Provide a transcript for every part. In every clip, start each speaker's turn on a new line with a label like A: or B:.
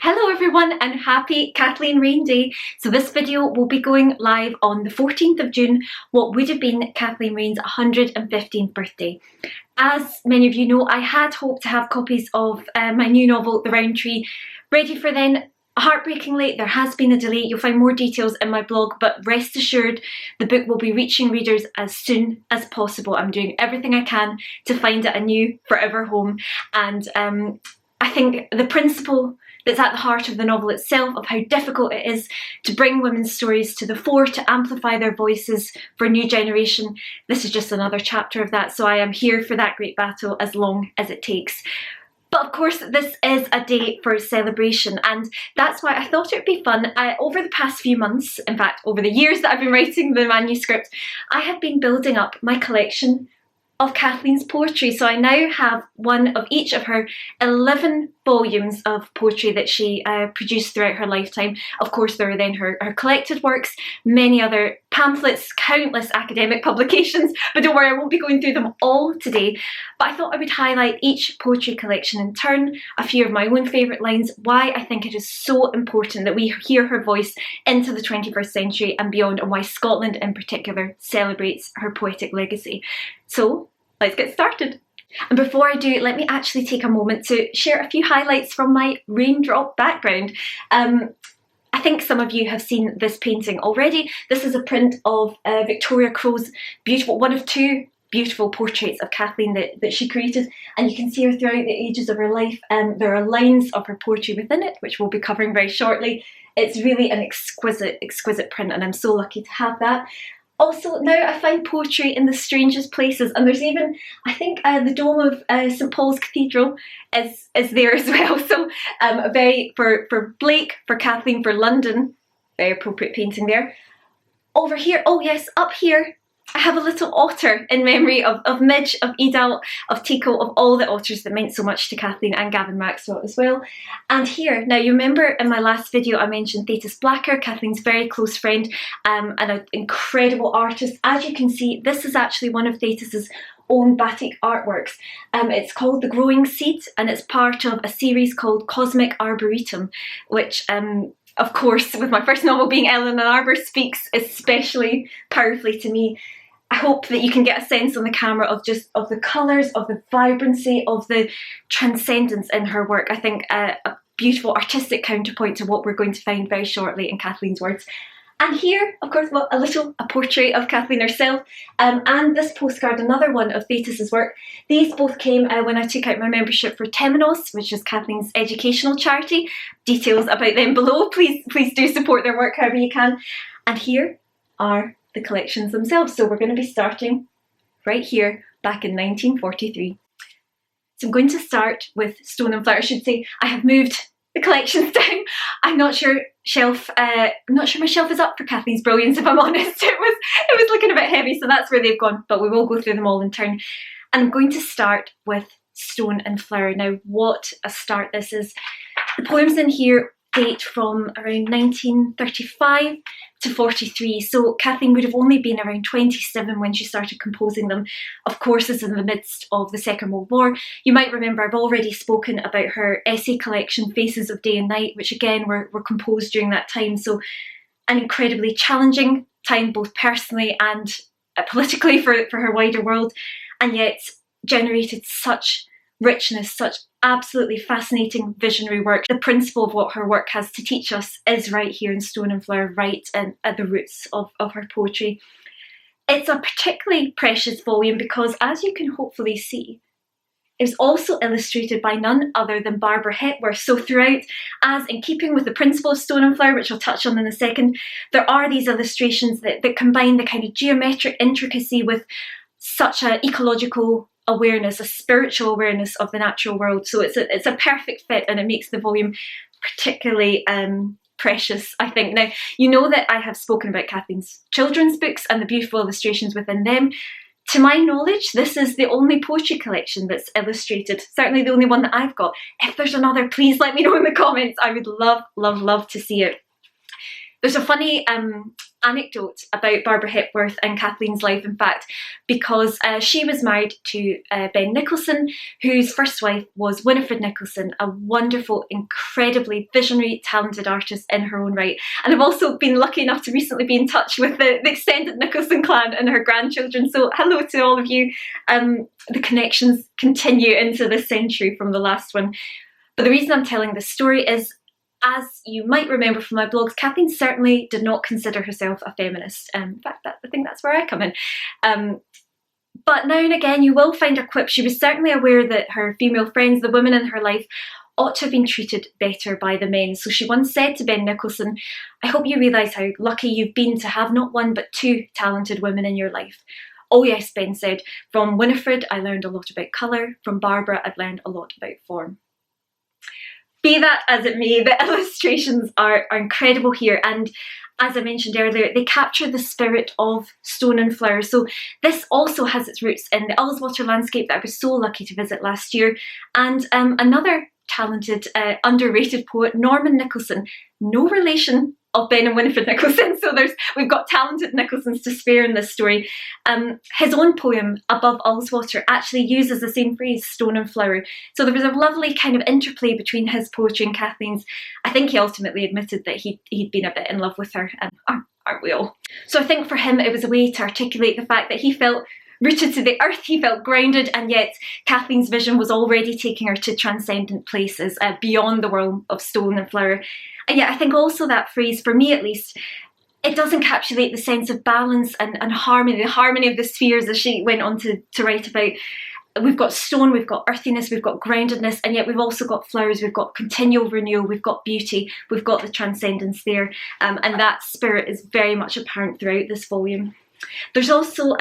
A: Hello everyone and happy Kathleen Raine Day. So this video will be going live on the 14th of June, what would have been Kathleen Raine's 115th birthday. As many of you know, I had hoped to have copies of my new novel, The Round Tree, ready for then. Heartbreakingly, there has been a delay. You'll find more details in my blog, but rest assured the book will be reaching readers as soon as possible. I'm doing everything I can to find it a new forever home, and I think the principle that's at the heart of the novel itself, of how difficult it is to bring women's stories to the fore, to amplify their voices for a new generation, this is just another chapter of that, so I am here for that great battle as long as it takes. But of course, this is a day for celebration, and that's why I thought it would be fun. Over the past few months, in fact, over the years that I've been writing the manuscript, I have been building up my collection of Kathleen's poetry. So I now have one of each of her 11 volumes of poetry that she produced throughout her lifetime. Of course, there are then her collected works, many other pamphlets, countless academic publications, but don't worry, I won't be going through them all today. But I thought I would highlight each poetry collection in turn, a few of my own favourite lines, why I think it is so important that we hear her voice into the 21st century and beyond, and why Scotland in particular celebrates her poetic legacy. So let's get started. And before I do, let me actually take a moment to share a few highlights from my raindrop background. I think some of you have seen this painting already. This is a print of Victoria Crowe's beautiful, one of two beautiful portraits of Kathleen that she created, and you can see her throughout the ages of her life. There are lines of her poetry within it, which we'll be covering very shortly. It's really an exquisite print, and I'm so lucky to have that. Also, now I find poetry in the strangest places, and there's even, I think, the dome of St Paul's Cathedral is there as well. So very, for Blake, for Kathleen, for London, very appropriate painting there. Over here, oh yes, up here, I have a little otter in memory of Madge, of Edal, of Tico, of all the otters that meant so much to Kathleen, and Gavin Maxwell as well. And here, now you remember in my last video I mentioned Thetis Blacker, Kathleen's very close friend and an incredible artist. As you can see, this is actually one of Thetis's own batik artworks. It's called The Growing Seed, and it's part of a series called Cosmic Arboretum, which of course, with my first novel being Ellen and Arbor, speaks especially powerfully to me. I hope that you can get a sense on the camera of the colours, of the vibrancy, of the transcendence in her work. I think a beautiful artistic counterpoint to what we're going to find very shortly in Kathleen's words. And here, of course, well, a portrait of Kathleen herself, and this postcard, another one of Thetis's work. These both came when I took out my membership for Pythoness, which is Kathleen's educational charity. Details about them below. Please do support their work however you can. And here are the collections themselves. So we're going to be starting right here, back in 1943. So I'm going to start with Stone and Flower. I should say I have moved the collections down. I'm not sure my shelf is up for Kathleen's brilliance, if I'm honest. It was looking a bit heavy, so that's where they've gone, but we will go through them all in turn. And I'm going to start with Stone and Flower. Now, what a start this is. The poems in here date from around 1935 to 43, so Kathleen would have only been around 27 when she started composing them. Of course, it's in the midst of the Second World War. You might remember I've already spoken about her essay collection, Faces of Day and Night, which again were composed during that time, so an incredibly challenging time, both personally and politically for her wider world, and yet generated such richness, such absolutely fascinating visionary work. The principle of what her work has to teach us is right here in Stone and Flower, right at the roots of her poetry. It's a particularly precious volume because, as you can hopefully see, it's also illustrated by none other than Barbara Hepworth. So throughout, as in keeping with the principle of Stone and Flower, which I'll touch on in a second, there are these illustrations that combine the kind of geometric intricacy with such an ecological awareness, a spiritual awareness of the natural world. So it's a perfect fit, and it makes the volume particularly precious, I think. Now, you know that I have spoken about Kathleen's children's books and the beautiful illustrations within them. To my knowledge, this is the only poetry collection that's illustrated, certainly the only one that I've got. If there's another, please let me know in the comments. I would love to see it. There's a funny anecdote about Barbara Hepworth and Kathleen's life, in fact, because she was married to Ben Nicholson, whose first wife was Winifred Nicholson, a wonderful, incredibly visionary, talented artist in her own right. And I've also been lucky enough to recently be in touch with the extended Nicholson clan and her grandchildren, so hello to all of you. The connections continue into this century from the last one. But the reason I'm telling this story is, as you might remember from my blogs, Kathleen certainly did not consider herself a feminist. In fact, I think that's where I come in. But now and again, you will find her quip. She was certainly aware that her female friends, the women in her life, ought to have been treated better by the men. So she once said to Ben Nicholson, "I hope you realise how lucky you've been to have not one but two talented women in your life." "Oh yes," Ben said, "from Winifred I learned a lot about colour, from Barbara I've learned a lot about form." Be that as it may, the illustrations are incredible here, and as I mentioned earlier, they capture the spirit of stone and flower. So this also has its roots in the Ullswater landscape that I was so lucky to visit last year, and another talented, underrated poet, Norman Nicholson, no relation of Ben and Winifred Nicholson, so we've got talented Nicholsons to spare in this story. His own poem, Above Ullswater, actually uses the same phrase, stone and flower. So there was a lovely kind of interplay between his poetry and Kathleen's. I think he ultimately admitted that he'd been a bit in love with her, and aren't we all? So I think for him it was a way to articulate the fact that he felt rooted to the earth, he felt grounded, and yet Kathleen's vision was already taking her to transcendent places, beyond the world of stone and flower. And yet I think also that phrase, for me at least, it does encapsulate the sense of balance and harmony, the harmony of the spheres, as she went on to write about. We've got stone, we've got earthiness, we've got groundedness, and yet we've also got flowers, we've got continual renewal, we've got beauty, we've got the transcendence there, and that spirit is very much apparent throughout this volume. There's also,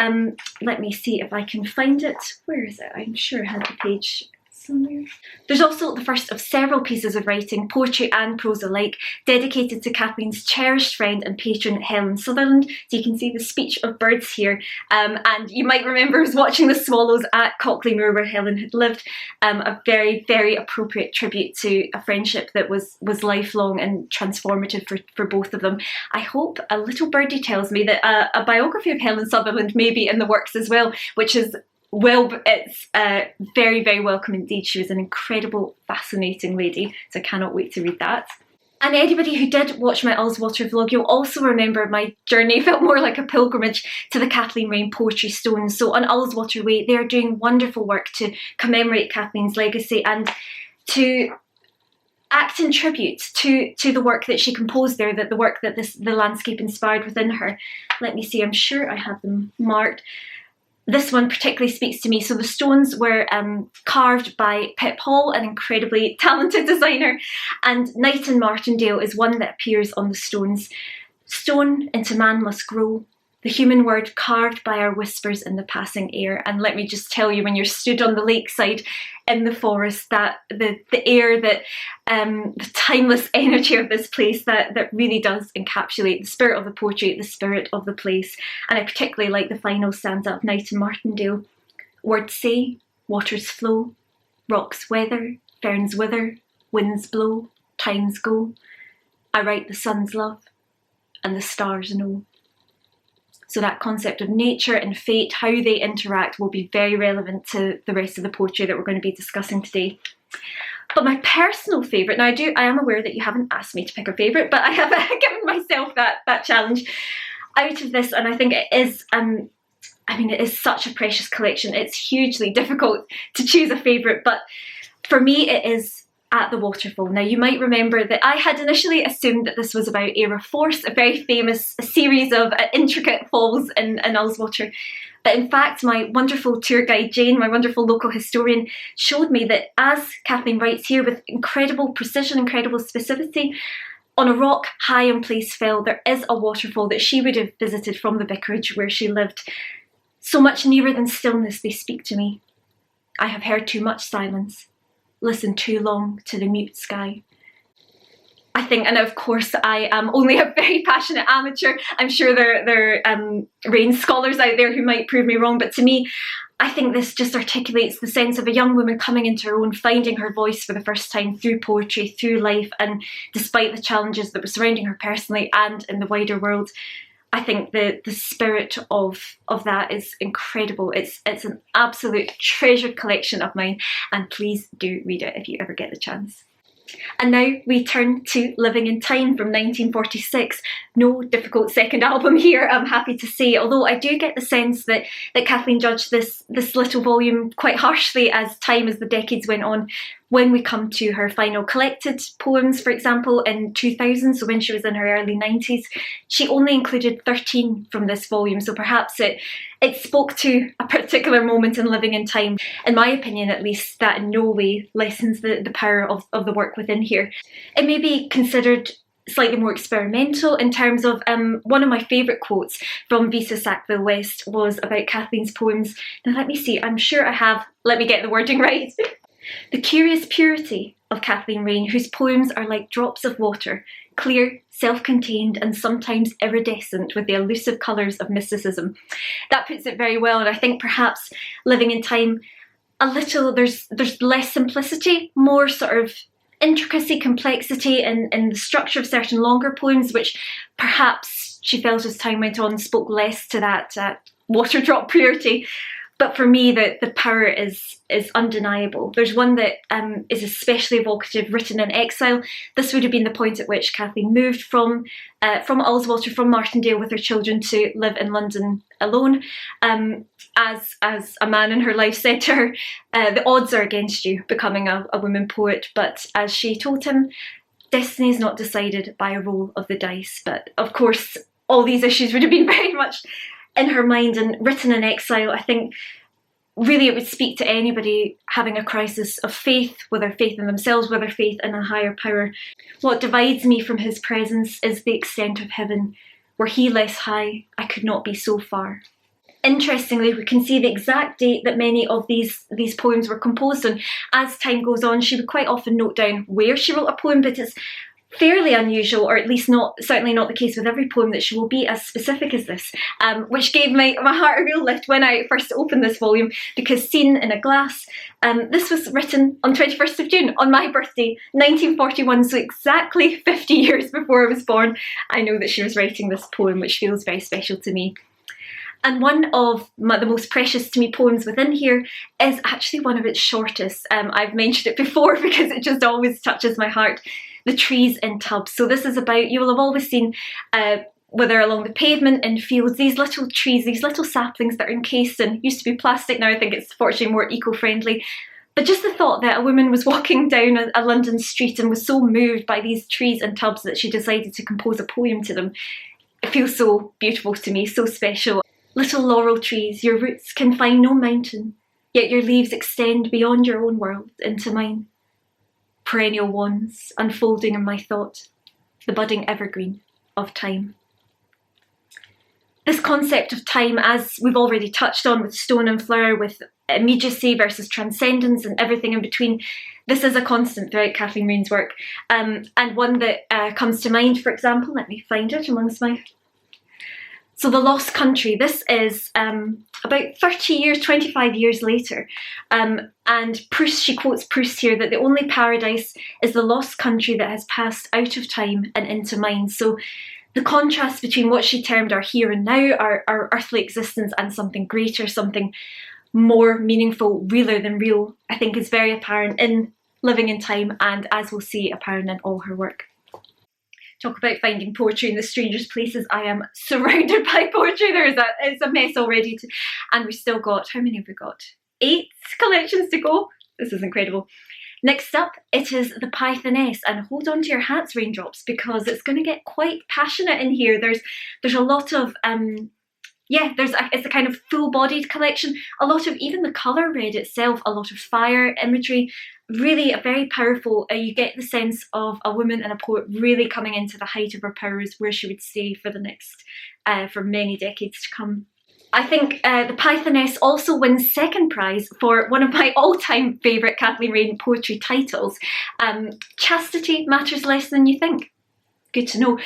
A: let me see if I can find it. Where is it? I'm sure I had the page somewhere. There's also the first of several pieces of writing, poetry and prose alike, dedicated to Kathleen's cherished friend and patron Helen Sutherland. So you can see the speech of birds here, and you might remember I was watching the swallows at Cockley Moor where Helen had lived. A very, very appropriate tribute to a friendship that was lifelong and transformative for both of them. I hope a little birdie tells me that a biography of Helen Sutherland may be in the works as well, which is, well, it's very, very welcome indeed. She was an incredible, fascinating lady, so I cannot wait to read that. And anybody who did watch my Ullswater vlog, you'll also remember my journey felt more like a pilgrimage to the Kathleen Raine Poetry Stones. So on Ullswater Way, they're doing wonderful work to commemorate Kathleen's legacy and to act in tribute to the work that she composed there, that the work that the landscape inspired within her. Let me see, I'm sure I have them marked. This one particularly speaks to me. So the stones were carved by Pip Hall, an incredibly talented designer, and Night in Martindale is one that appears on the stones. Stone into man must grow, the human word carved by our whispers in the passing air. And let me just tell you, when you're stood on the lakeside in the forest, that the air, that the timeless energy of this place, that really does encapsulate the spirit of the poetry, the spirit of the place. And I particularly like the final stanza of Night in Martindale. Words say, waters flow, rocks weather, ferns wither, winds blow, times go. I write the sun's love, and the stars know. So that concept of nature and fate, how they interact, will be very relevant to the rest of the poetry that we're going to be discussing today. But my personal favourite, now I am aware that you haven't asked me to pick a favourite, but I have given myself that challenge out of this, and I think it is, it is such a precious collection. It's hugely difficult to choose a favourite, but for me it is At the Waterfall. Now you might remember that I had initially assumed that this was about Eire Force, a very famous series of intricate falls in Ullswater. But in fact, my wonderful tour guide Jane, my wonderful local historian, showed me that, as Kathleen writes here with incredible precision, incredible specificity, on a rock high in Place Fell there is a waterfall that she would have visited from the vicarage where she lived. So much nearer than stillness they speak to me. I have heard too much silence. Listen too long to the mute sky. I think, and of course I am only a very passionate amateur, I'm sure there are Raine scholars out there who might prove me wrong, but to me, I think this just articulates the sense of a young woman coming into her own, finding her voice for the first time through poetry, through life, and despite the challenges that were surrounding her personally and in the wider world. I think the spirit of that is incredible. It's an absolute treasured collection of mine, and please do read it if you ever get the chance. And now we turn to Living in Time from 1946. No difficult second album here, I'm happy to say, although I do get the sense that Kathleen judged this little volume quite harshly as the decades went on. When we come to her final collected poems, for example, in 2000, so when she was in her early 90s, she only included 13 from this volume, so perhaps it spoke to a particular moment in Living in Time. In my opinion, at least, that in no way lessens the power of the work within here. It may be considered slightly more experimental in terms of one of my favourite quotes from Visa Sackville West was about Kathleen's poems. Now let me see, I'm sure I have, let me get the wording right. The curious purity of Kathleen Raine, whose poems are like drops of water, clear, self-contained, and sometimes iridescent with the elusive colours of mysticism. That puts it very well, and I think perhaps Living in Time, a little, there's less simplicity, more sort of intricacy, complexity in the structure of certain longer poems, which perhaps she felt as time went on spoke less to that water drop purity. But for me, the power is undeniable. There's one that is especially evocative, written in exile. This would have been the point at which Kathleen moved from Ullswater, from Martindale, with her children to live in London alone. As a man in her life said to her, the odds are against you becoming a woman poet. But as she told him, destiny is not decided by a roll of the dice. But of course, all these issues would have been very much in her mind, and written in exile, I think really it would speak to anybody having a crisis of faith, whether faith in themselves, whether faith in a higher power. What divides me from his presence is the extent of heaven. Were he less high, I could not be so far. Interestingly, we can see the exact date that many of these poems were composed on. As time goes on, she would quite often note down where she wrote a poem, but it's fairly unusual, or at least certainly not the case with every poem, that she will be as specific as this, which gave my heart a real lift when I first opened this volume, because Seen in a Glass, this was written on 21st of June, on my birthday, 1941, so exactly 50 years before I was born. I know that she was writing this poem, which feels very special to me. And one of the most precious to me poems within here is actually one of its shortest. I've mentioned it before because it just always touches my heart. The Trees in Tubs. So this is about, you will have always seen, whether along the pavement, in fields, these little trees, these little saplings that are encased in, used to be plastic, now I think it's fortunately more eco-friendly. But just the thought that a woman was walking down a London street and was so moved by these trees in tubs that she decided to compose a poem to them, it feels so beautiful to me, so special. Little laurel trees, your roots can find no mountain, yet your leaves extend beyond your own world into mine. Perennial wands unfolding in my thought, the budding evergreen of time. This concept of time, as we've already touched on with Stone and Flower, with immediacy versus transcendence and everything in between, this is a constant throughout Kathleen Raine's work. And one that comes to mind, for example, let me find it amongst my... So The Lost Country, this is about 30 years, 25 years later. And Proust, she quotes Proust here, that the only paradise is the lost country that has passed out of time and into mind. So the contrast between what she termed our here and now, our earthly existence, and something greater, something more meaningful, realer than real, I think is very apparent in Living in Time, and as we'll see, apparent in all her work. Talk about finding poetry in the strangest places. I am surrounded by poetry. It's a mess already. And we've still got, how many have we got? 8 collections to go. This is incredible. Next up, it is the Pythoness, and hold on to your hats, raindrops, because it's going to get quite passionate in here. There's a lot of, it's a kind of full-bodied collection. A lot of, even the colour red itself, a lot of fire imagery. Really a very powerful, you get the sense of a woman and a poet really coming into the height of her powers, where she would stay for the next, for many decades to come. I think the Pythoness also wins second prize for one of my all-time favourite Kathleen Raine poetry titles. Chastity matters less than you think. Good to know.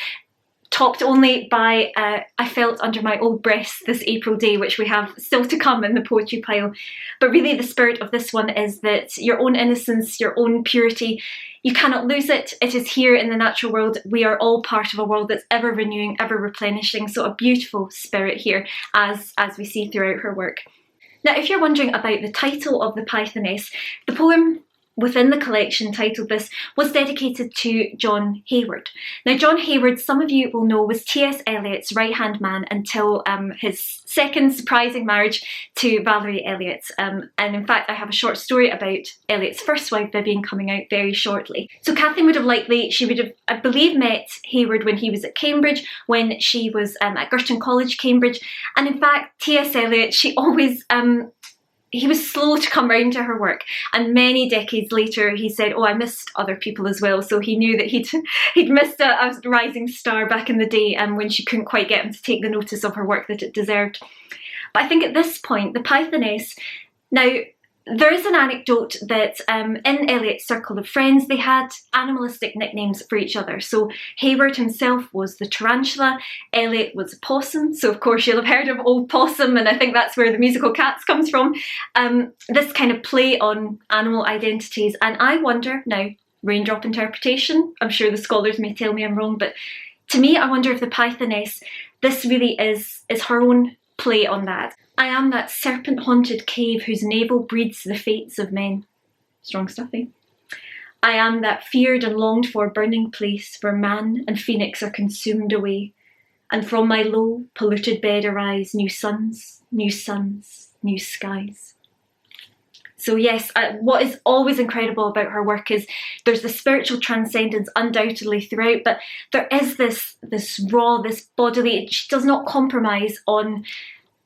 A: topped only by I Felt Under My Old Breath This April Day, which we have still to come in the poetry pile. But really the spirit of this one is that your own innocence, your own purity, you cannot lose it. It is here in the natural world. We are all part of a world that's ever renewing, ever replenishing. So a beautiful spirit here as we see throughout her work. Now, if you're wondering about the title of the Pythoness, the poem within the collection titled this was dedicated to John Hayward. Now, John Hayward, some of you will know, was T.S. Eliot's right-hand man until his second surprising marriage to Valerie Elliot. And in fact, I have a short story about Eliot's first wife, Vivian, coming out very shortly. So Kathleen would have, I believe, met Hayward when he was at Cambridge, when she was at Girton College, Cambridge. And in fact, T.S. Eliot, he was slow to come round to her work, and many decades later he said, oh, I missed other people as well. So he knew that he'd missed a rising star back in the day, and when she couldn't quite get him to take the notice of her work that it deserved. But I think at this point, the Pythoness, now there is an anecdote that in Eliot's circle of friends, they had animalistic nicknames for each other. So Hayward himself was the tarantula, Eliot was a possum. So of course you'll have heard of Old Possum, and I think that's where the musical Cats comes from. This kind of play on animal identities. And I wonder, now, raindrop interpretation, I'm sure the scholars may tell me I'm wrong, but to me, I wonder if the Pythoness, this really is her own play on that. I am that serpent-haunted cave whose navel breeds the fates of men. Strong stuff, eh? I am that feared and longed for burning place where man and phoenix are consumed away, and from my low, polluted bed arise new suns, new skies. So yes, what is always incredible about her work is there's the spiritual transcendence undoubtedly throughout, but there is this raw, this bodily, she does not compromise on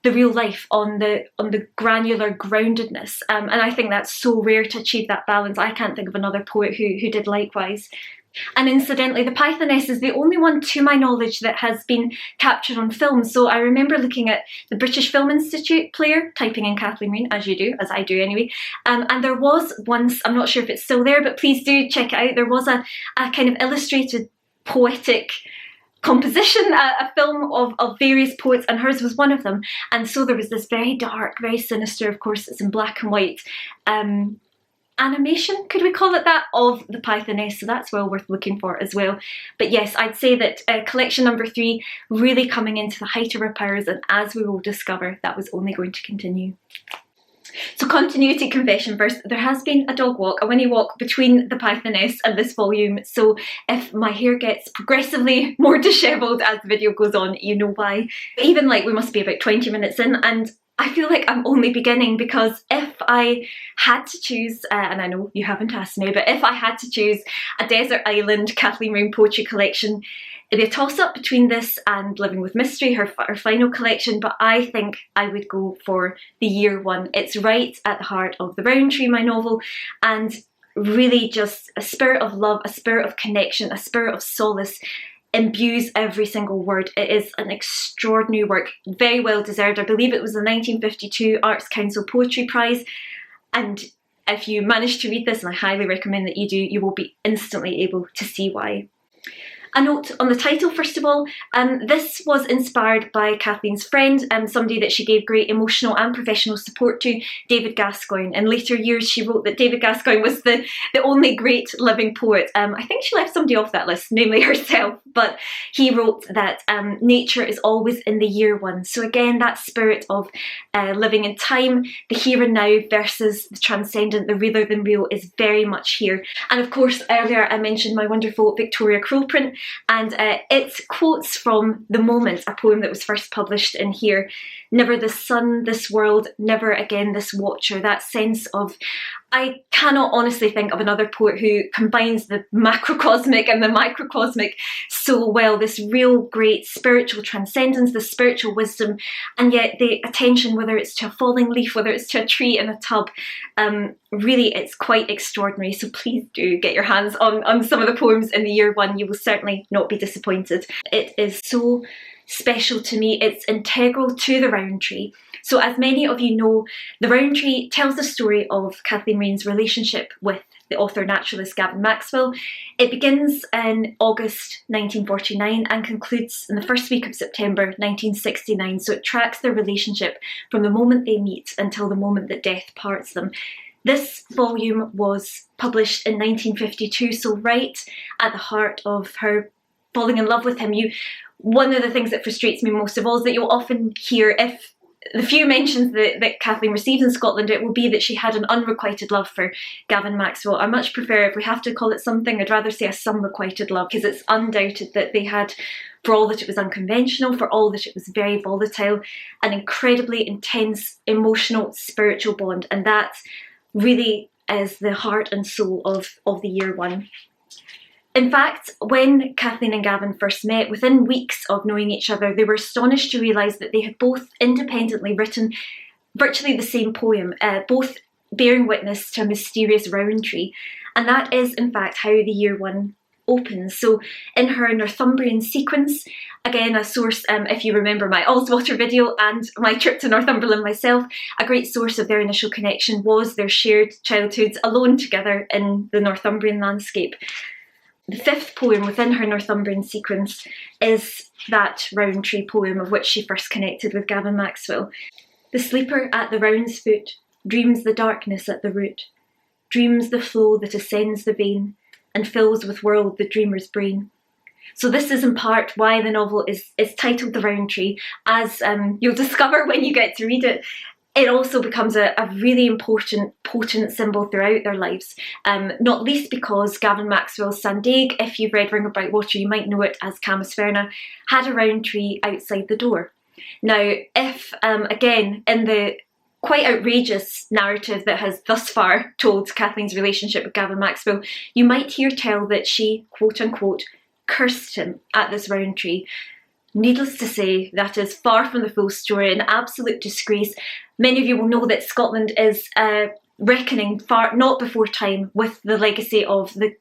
A: the real life, on the granular groundedness, and I think that's so rare to achieve that balance. I can't think of another poet who did likewise. And incidentally, the Pythoness is the only one, to my knowledge, that has been captured on film. So I remember looking at the British Film Institute player, typing in Kathleen Raine, as you do, as I do anyway, and there was once, I'm not sure if it's still there, but please do check it out, there was a kind of illustrated poetic composition, a film of various poets, and hers was one of them. And so there was this very dark, very sinister, of course it's in black and white, animation, could we call it that, of the Pythoness, so that's well worth looking for as well. But yes, I'd say that collection number 3 really coming into the height of her powers, and as we will discover, that was only going to continue. So continuity confession first, there has been a dog walk, a Winnie walk between the Pythoness and this volume, so if my hair gets progressively more dishevelled as the video goes on, you know why. Even like we must be about 20 minutes in, and I feel like I'm only beginning, because if I had to choose, and I know you haven't asked me, but if I had to choose a desert island Kathleen Raine poetry collection, it'd be a toss-up between this and Living with Mystery, her final collection, but I think I would go for the year one. It's right at the heart of The Roundtree, my novel, and really just a spirit of love, a spirit of connection, a spirit of solace imbues every single word. It is an extraordinary work, very well deserved. I believe it was the 1952 Arts Council Poetry Prize, and if you manage to read this, and I highly recommend that you do, you will be instantly able to see why. A note on the title, first of all, this was inspired by Kathleen's friend, somebody that she gave great emotional and professional support to, David Gascoigne. In later years, she wrote that David Gascoigne was the only great living poet. I think she left somebody off that list, namely herself, but he wrote that nature is always in the year one. So again, that spirit of living in time, the here and now versus the transcendent, the realer than real, is very much here. And of course, earlier I mentioned my wonderful Victoria Crow print, and it quotes from The Moment, a poem that was first published in here. Never the sun, this world, never again this watcher. That sense of, I cannot honestly think of another poet who combines the macrocosmic and the microcosmic so well. This real great spiritual transcendence, the spiritual wisdom, and yet the attention, whether it's to a falling leaf, whether it's to a tree in a tub, really it's quite extraordinary. So please do get your hands on some of the poems in the year one. You will certainly not be disappointed. It is so special to me. It's integral to The Roundtree. So as many of you know, The Roundtree tells the story of Kathleen Raine's relationship with the author naturalist Gavin Maxwell. It begins in August 1949 and concludes in the first week of September 1969, so it tracks their relationship from the moment they meet until the moment that death parts them. This volume was published in 1952, so right at the heart of her falling in love with him. One of the things that frustrates me most of all is that you'll often hear, if the few mentions that Kathleen receives in Scotland, it will be that she had an unrequited love for Gavin Maxwell. I much prefer, if we have to call it something, I'd rather say a some-requited love, because it's undoubted that they had, for all that it was unconventional, for all that it was very volatile, an incredibly intense, emotional, spiritual bond, and that really is the heart and soul of the year one. In fact, when Kathleen and Gavin first met, within weeks of knowing each other, they were astonished to realise that they had both independently written virtually the same poem, both bearing witness to a mysterious round tree. And that is, in fact, how the year one opens. So in her Northumbrian sequence, again, a source, if you remember my Allswater video and my trip to Northumberland myself, a great source of their initial connection was their shared childhoods alone together in the Northumbrian landscape. The fifth poem within her Northumbrian sequence is that round tree poem of which she first connected with Gavin Maxwell. The sleeper at the round's foot dreams the darkness at the root, dreams the flow that ascends the vein and fills with world the dreamer's brain. So this is in part why the novel is titled The Round Tree, as you'll discover when you get to read it. It also becomes a really important, potent symbol throughout their lives, not least because Gavin Maxwell's Sandaig, if you've read Ring of Bright Water, you might know it as Camusferna, had a round tree outside the door. Now, if, again, in the quite outrageous narrative that has thus far told Kathleen's relationship with Gavin Maxwell, you might hear tell that she, quote unquote, cursed him at this round tree. Needless to say, that is far from the full story, an absolute disgrace. Many of you will know that Scotland is reckoning far not before time with the legacy of the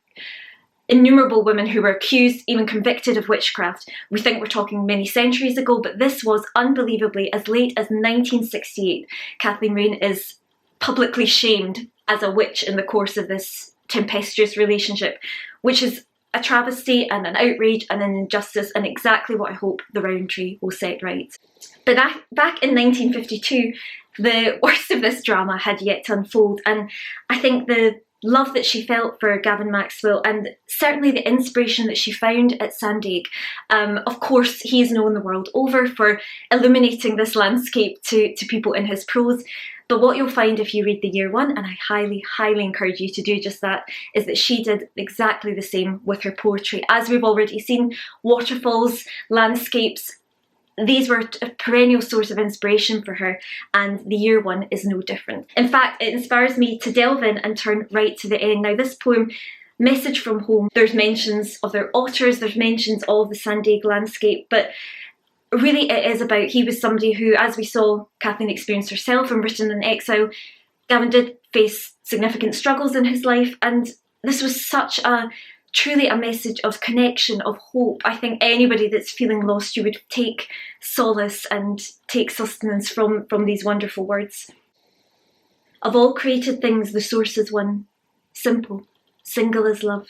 A: innumerable women who were accused, even convicted of witchcraft. We think we're talking many centuries ago, but this was unbelievably as late as 1968. Kathleen Raine is publicly shamed as a witch in the course of this tempestuous relationship, which is a travesty and an outrage and an injustice, and exactly what I hope the round tree will set right. But back in 1952, the worst of this drama had yet to unfold, and I think the love that she felt for Gavin Maxwell, and certainly the inspiration that she found at Sandaig. Of course, he's known the world over for illuminating this landscape to people in his prose. But what you'll find if you read the year one, and I highly, highly encourage you to do just that, is that she did exactly the same with her poetry. As we've already seen, waterfalls, landscapes, these were a perennial source of inspiration for her, and the year one is no different. In fact, it inspires me to delve in and turn right to the end. Now, this poem, Message from Home, there's mentions of their otters, there's mentions of the Sandaig landscape, but really it is about, he was somebody who, as we saw Kathleen experience herself in Britain in exile, Gavin did face significant struggles in his life, and this was such truly a message of connection, of hope. I think anybody that's feeling lost, you would take solace and take sustenance from these wonderful words. Of all created things, the source is one, simple, single as love.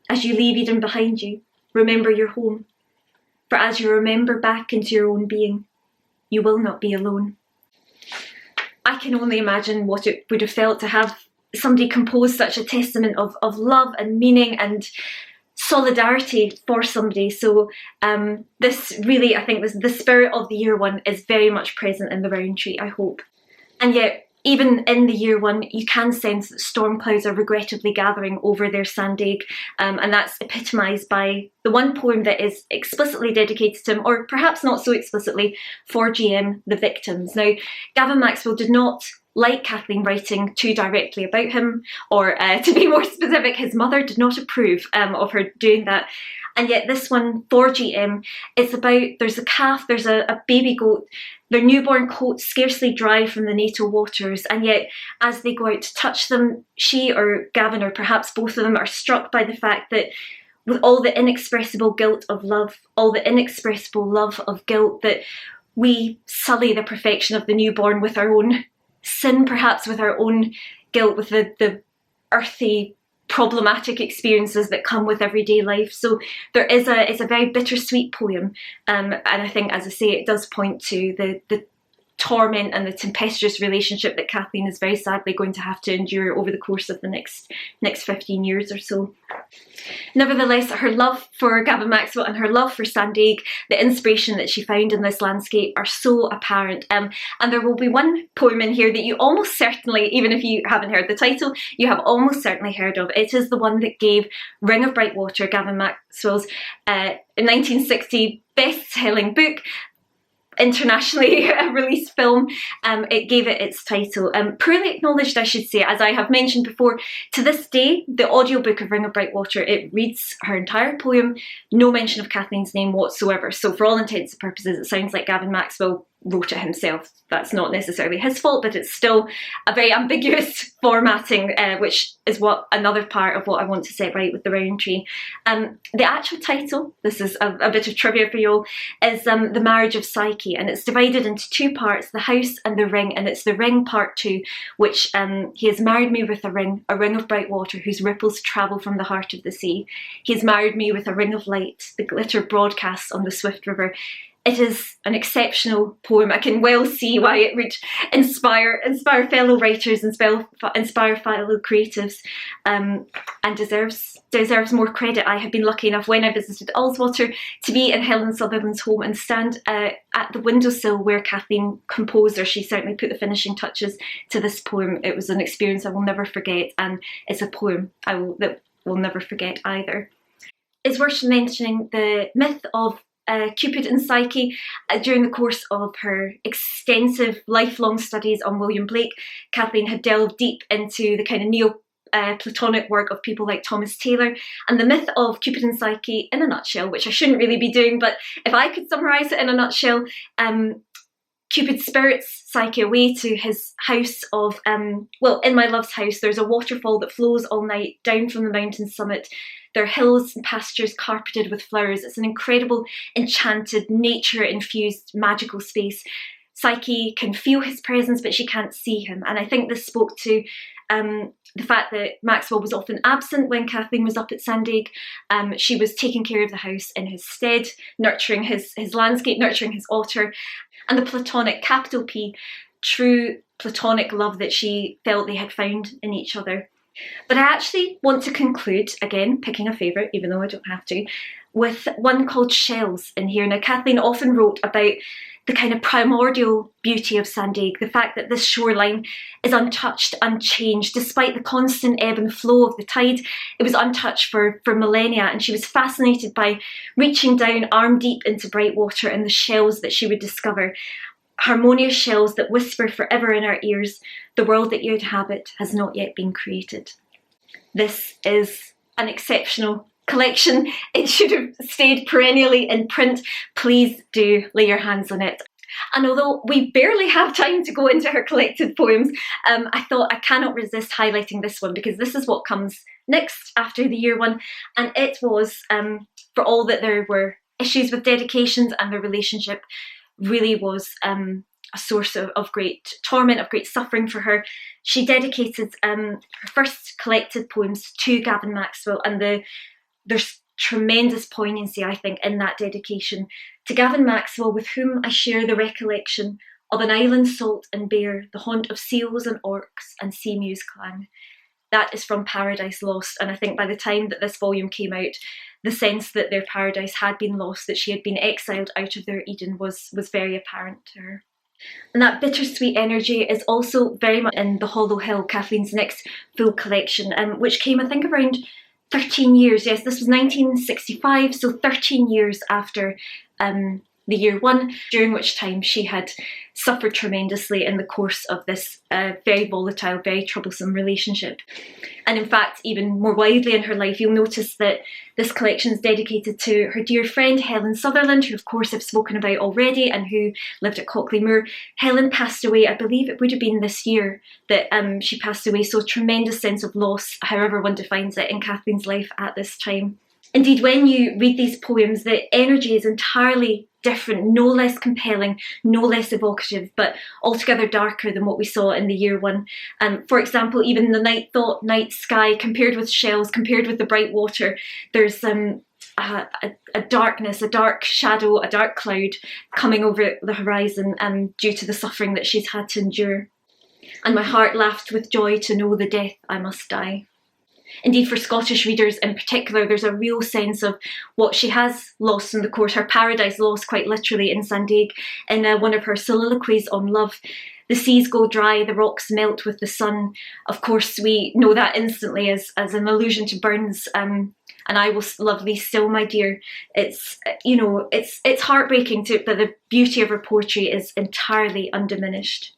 A: As you leave Eden behind you, remember your home. For as you remember back into your own being, you will not be alone. I can only imagine what it would have felt to have somebody compose such a testament of love and meaning and solidarity for somebody. So this really, I think the spirit of the year one is very much present in the round tree, I hope. And yet, even in the year one, you can sense that storm clouds are regrettably gathering over their Sandaig, and that's epitomised by the one poem that is explicitly dedicated to him, or perhaps not so explicitly, for GM, The Victims. Now, Gavin Maxwell did not like Kathleen writing too directly about him, or to be more specific, his mother did not approve of her doing that. And yet this one, for GM, it's about, there's a calf, there's a baby goat, their newborn coats scarcely dry from the natal waters, and yet as they go out to touch them, she or Gavin, or perhaps both of them, are struck by the fact that with all the inexpressible guilt of love, all the inexpressible love of guilt, that we sully the perfection of the newborn with our own sin, perhaps with our own guilt, with the earthy, problematic experiences that come with everyday life. So it's a very bittersweet poem, and I think, as I say, it does point to the torment and the tempestuous relationship that Kathleen is very sadly going to have to endure over the course of the next 15 years or so. Nevertheless, her love for Gavin Maxwell and her love for Sandaig, the inspiration that she found in this landscape, are so apparent. And there will be one poem in here that you almost certainly, even if you haven't heard the title, you have almost certainly heard of. It is the one that gave Ring of Bright Water, Gavin Maxwell's 1960 best-selling book, internationally released film. It gave it its title. Poorly acknowledged, I should say, as I have mentioned before. To this day, the audiobook of Ring of Bright Water, it reads her entire poem, no mention of Kathleen's name whatsoever. So for all intents and purposes, it sounds like Gavin Maxwell wrote it himself. That's not necessarily his fault, but it's still a very ambiguous formatting, which is what another part of what I want to set right with the round tree. The actual title, this is a bit of trivia for you all, is The Marriage of Psyche, and it's divided into two parts, the house and the ring, and it's the ring part 2, which he has married me with a ring of bright water whose ripples travel from the heart of the sea. He has married me with a ring of light, the glitter broadcasts on the swift river. It is an exceptional poem. I can well see why it would inspire fellow writers, inspire fellow creatives, and deserves more credit. I have been lucky enough, when I visited Ullswater, to be in Helen Sutherland's home and stand at the windowsill where Kathleen composed, or she certainly put the finishing touches to this poem. It was an experience I will never forget, and it's a poem that will never forget either. It's worth mentioning the myth of Cupid and Psyche. During the course of her extensive lifelong studies on William Blake, Kathleen had delved deep into the kind of Neo-Platonic work of people like Thomas Taylor, and the myth of Cupid and Psyche in a nutshell, which I shouldn't really be doing, but if I could summarise it in a nutshell, Cupid spirits Psyche away to his house of, in my love's house, there's a waterfall that flows all night down from the mountain summit. There are hills and pastures carpeted with flowers. It's an incredible, enchanted, nature-infused, magical space. Psyche can feel his presence, but she can't see him. And I think this spoke to the fact that Maxwell was often absent when Kathleen was up at Sandaig. She was taking care of the house in his stead, nurturing his landscape, nurturing his otter. And the platonic, capital P, true platonic love that she felt they had found in each other. But I actually want to conclude, again, picking a favourite, even though I don't have to, with one called Shells in here. Now, Kathleen often wrote about the kind of primordial beauty of Sandaig, the fact that this shoreline is untouched, unchanged, despite the constant ebb and flow of the tide. It was untouched for millennia, and she was fascinated by reaching down arm deep into bright water and the shells that she would discover. Harmonious shells that whisper forever in our ears, the world that you inhabit has not yet been created. This is an exceptional collection. It should have stayed perennially in print. Please do lay your hands on it. And although we barely have time to go into her collected poems, I thought I cannot resist highlighting this one, because this is what comes next after the year one. And it was, for all that there were issues with dedications, and their relationship really was a source of great torment, of great suffering for her. She dedicated her first collected poems to Gavin Maxwell, and there's tremendous poignancy, I think, in that dedication. To Gavin Maxwell, with whom I share the recollection of an island salt and bare, the haunt of seals and orcs and sea mews clang. That is from Paradise Lost, and I think by the time that this volume came out, the sense that their paradise had been lost, that she had been exiled out of their Eden, was very apparent to her. And that bittersweet energy is also very much in The Hollow Hill, Kathleen's next full collection, which came, I think, around 13 years. Yes, this was 1965, so 13 years after the year one, during which time she had suffered tremendously in the course of this very volatile, very troublesome relationship. And in fact, even more widely in her life, you'll notice that this collection is dedicated to her dear friend Helen Sutherland, who of course I've spoken about already, and who lived at Cockley Moor. Helen passed away, I believe it would have been this year that she passed away, so a tremendous sense of loss, however one defines it, in Kathleen's life at this time. Indeed, when you read these poems, the energy is entirely different, no less compelling, no less evocative, but altogether darker than what we saw in the year one. For example, even the night thought, night sky, compared with shells, compared with the bright water, there's a darkness, a dark shadow, a dark cloud coming over the horizon due to the suffering that she's had to endure. And my heart laughed with joy to know the death I must die. Indeed, for Scottish readers in particular, there's a real sense of what she has lost in the course, her paradise lost quite literally in Sandaig, in one of her soliloquies on love. The seas go dry, the rocks melt with the sun. Of course, we know that instantly as an allusion to Burns. And I will love thee still, my dear. It's heartbreaking that the beauty of her poetry is entirely undiminished.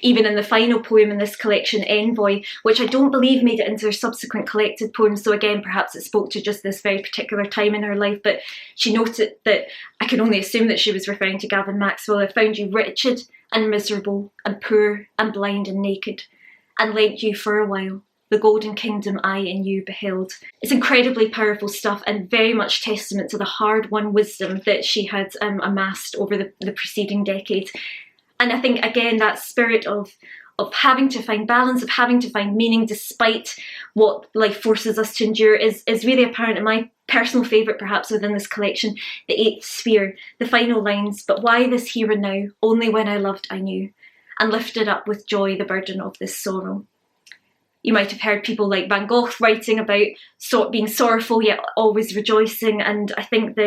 A: Even in the final poem in this collection, Envoy, which I don't believe made it into her subsequent collected poems, so again, perhaps it spoke to just this very particular time in her life, but she noted that, I can only assume that she was referring to Gavin Maxwell, I found you wretched and miserable and poor and blind and naked, and lent you for a while the golden kingdom I in you beheld. It's incredibly powerful stuff and very much testament to the hard-won wisdom that she had amassed over the preceding decades. And I think, again, that spirit of having to find balance, of having to find meaning despite what life forces us to endure is really apparent in my personal favourite, perhaps, within this collection, the eighth sphere, the final lines, but why this here and now, only when I loved I knew, and lifted up with joy the burden of this sorrow. You might have heard people like Van Gogh writing about being sorrowful yet always rejoicing, and I think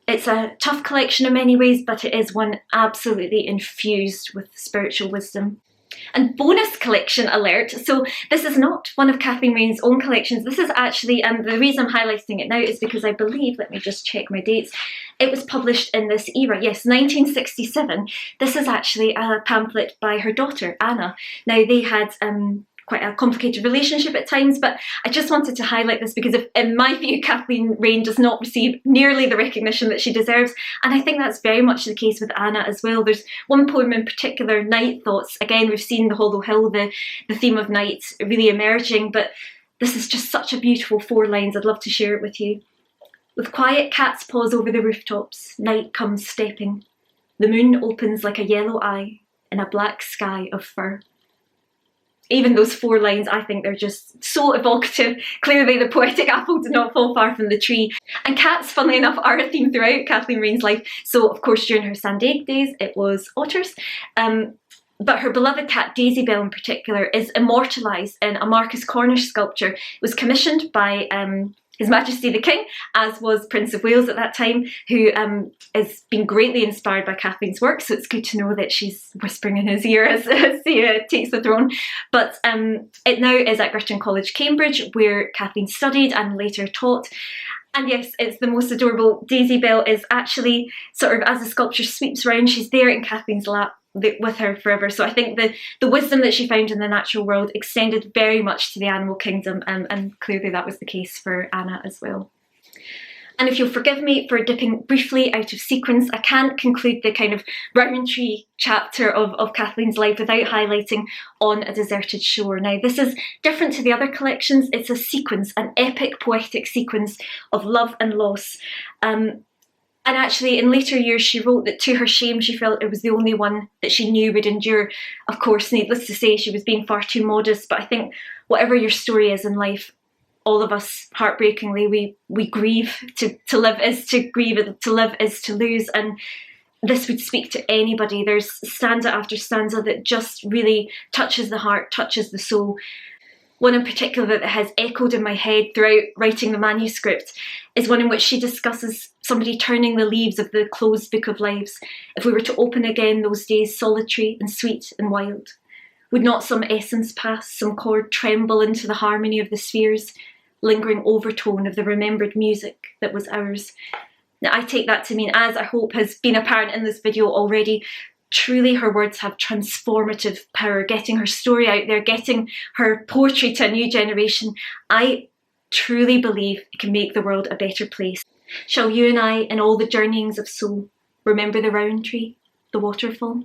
A: it's a tough collection in many ways, but it is one absolutely infused with spiritual wisdom. And bonus collection alert, so this is not one of Kathleen Raine's own collections. This is actually, the reason I'm highlighting it now is because I believe, let me just check my dates, it was published in this era, yes, 1967. This is actually a pamphlet by her daughter, Anna. Now, they had quite a complicated relationship at times, but I just wanted to highlight this because in my view, Kathleen Raine does not receive nearly the recognition that she deserves, and I think that's very much the case with Anna as well. There's one poem in particular, Night Thoughts. Again, we've seen the Hollow Hill, the theme of night really emerging, but this is just such a beautiful 4 lines. I'd love to share it with you. With quiet cat's paws over the rooftops, night comes stepping. The moon opens like a yellow eye in a black sky of fur. Even those 4 lines, I think they're just so evocative. Clearly the poetic apple did not fall far from the tree. And cats, funnily enough, are a theme throughout Kathleen Raine's life. So of course during her Sandaig days it was otters. But her beloved cat Daisy Bell in particular is immortalised in a Marcus Cornish sculpture. It was commissioned by His Majesty the King, as was Prince of Wales at that time, who has been greatly inspired by Kathleen's work, so it's good to know that she's whispering in his ear as he takes the throne. But it now is at Girton College, Cambridge, where Kathleen studied and later taught. And yes, it's the most adorable. Daisy Bell is actually sort of, as the sculpture sweeps round, she's there in Kathleen's lap with her forever. So I think the wisdom that she found in the natural world extended very much to the animal kingdom, and clearly that was the case for Anna as well. And if you'll forgive me for dipping briefly out of sequence, I can't conclude the kind of round tree chapter of Kathleen's life without highlighting On a Deserted Shore. Now, this is different to the other collections. It's a sequence, an epic poetic sequence of love and loss. And actually, in later years, she wrote that to her shame, she felt it was the only one that she knew would endure. Of course, needless to say, she was being far too modest, but I think whatever your story is in life, all of us, heartbreakingly, we grieve. To live is to grieve, to live is to lose. And this would speak to anybody. There's stanza after stanza that just really touches the heart, touches the soul. One in particular that has echoed in my head throughout writing the manuscript is one in which she discusses somebody turning the leaves of the closed book of lives. If we were to open again those days solitary and sweet and wild, would not some essence pass, some chord tremble into the harmony of the spheres, lingering overtone of the remembered music that was ours? Now, I take that to mean, as I hope has been apparent in this video already, truly her words have transformative power, getting her story out there, getting her poetry to a new generation. I truly believe it can make the world a better place. Shall you and I, in all the journeyings of soul, remember the rowan tree, the waterfall?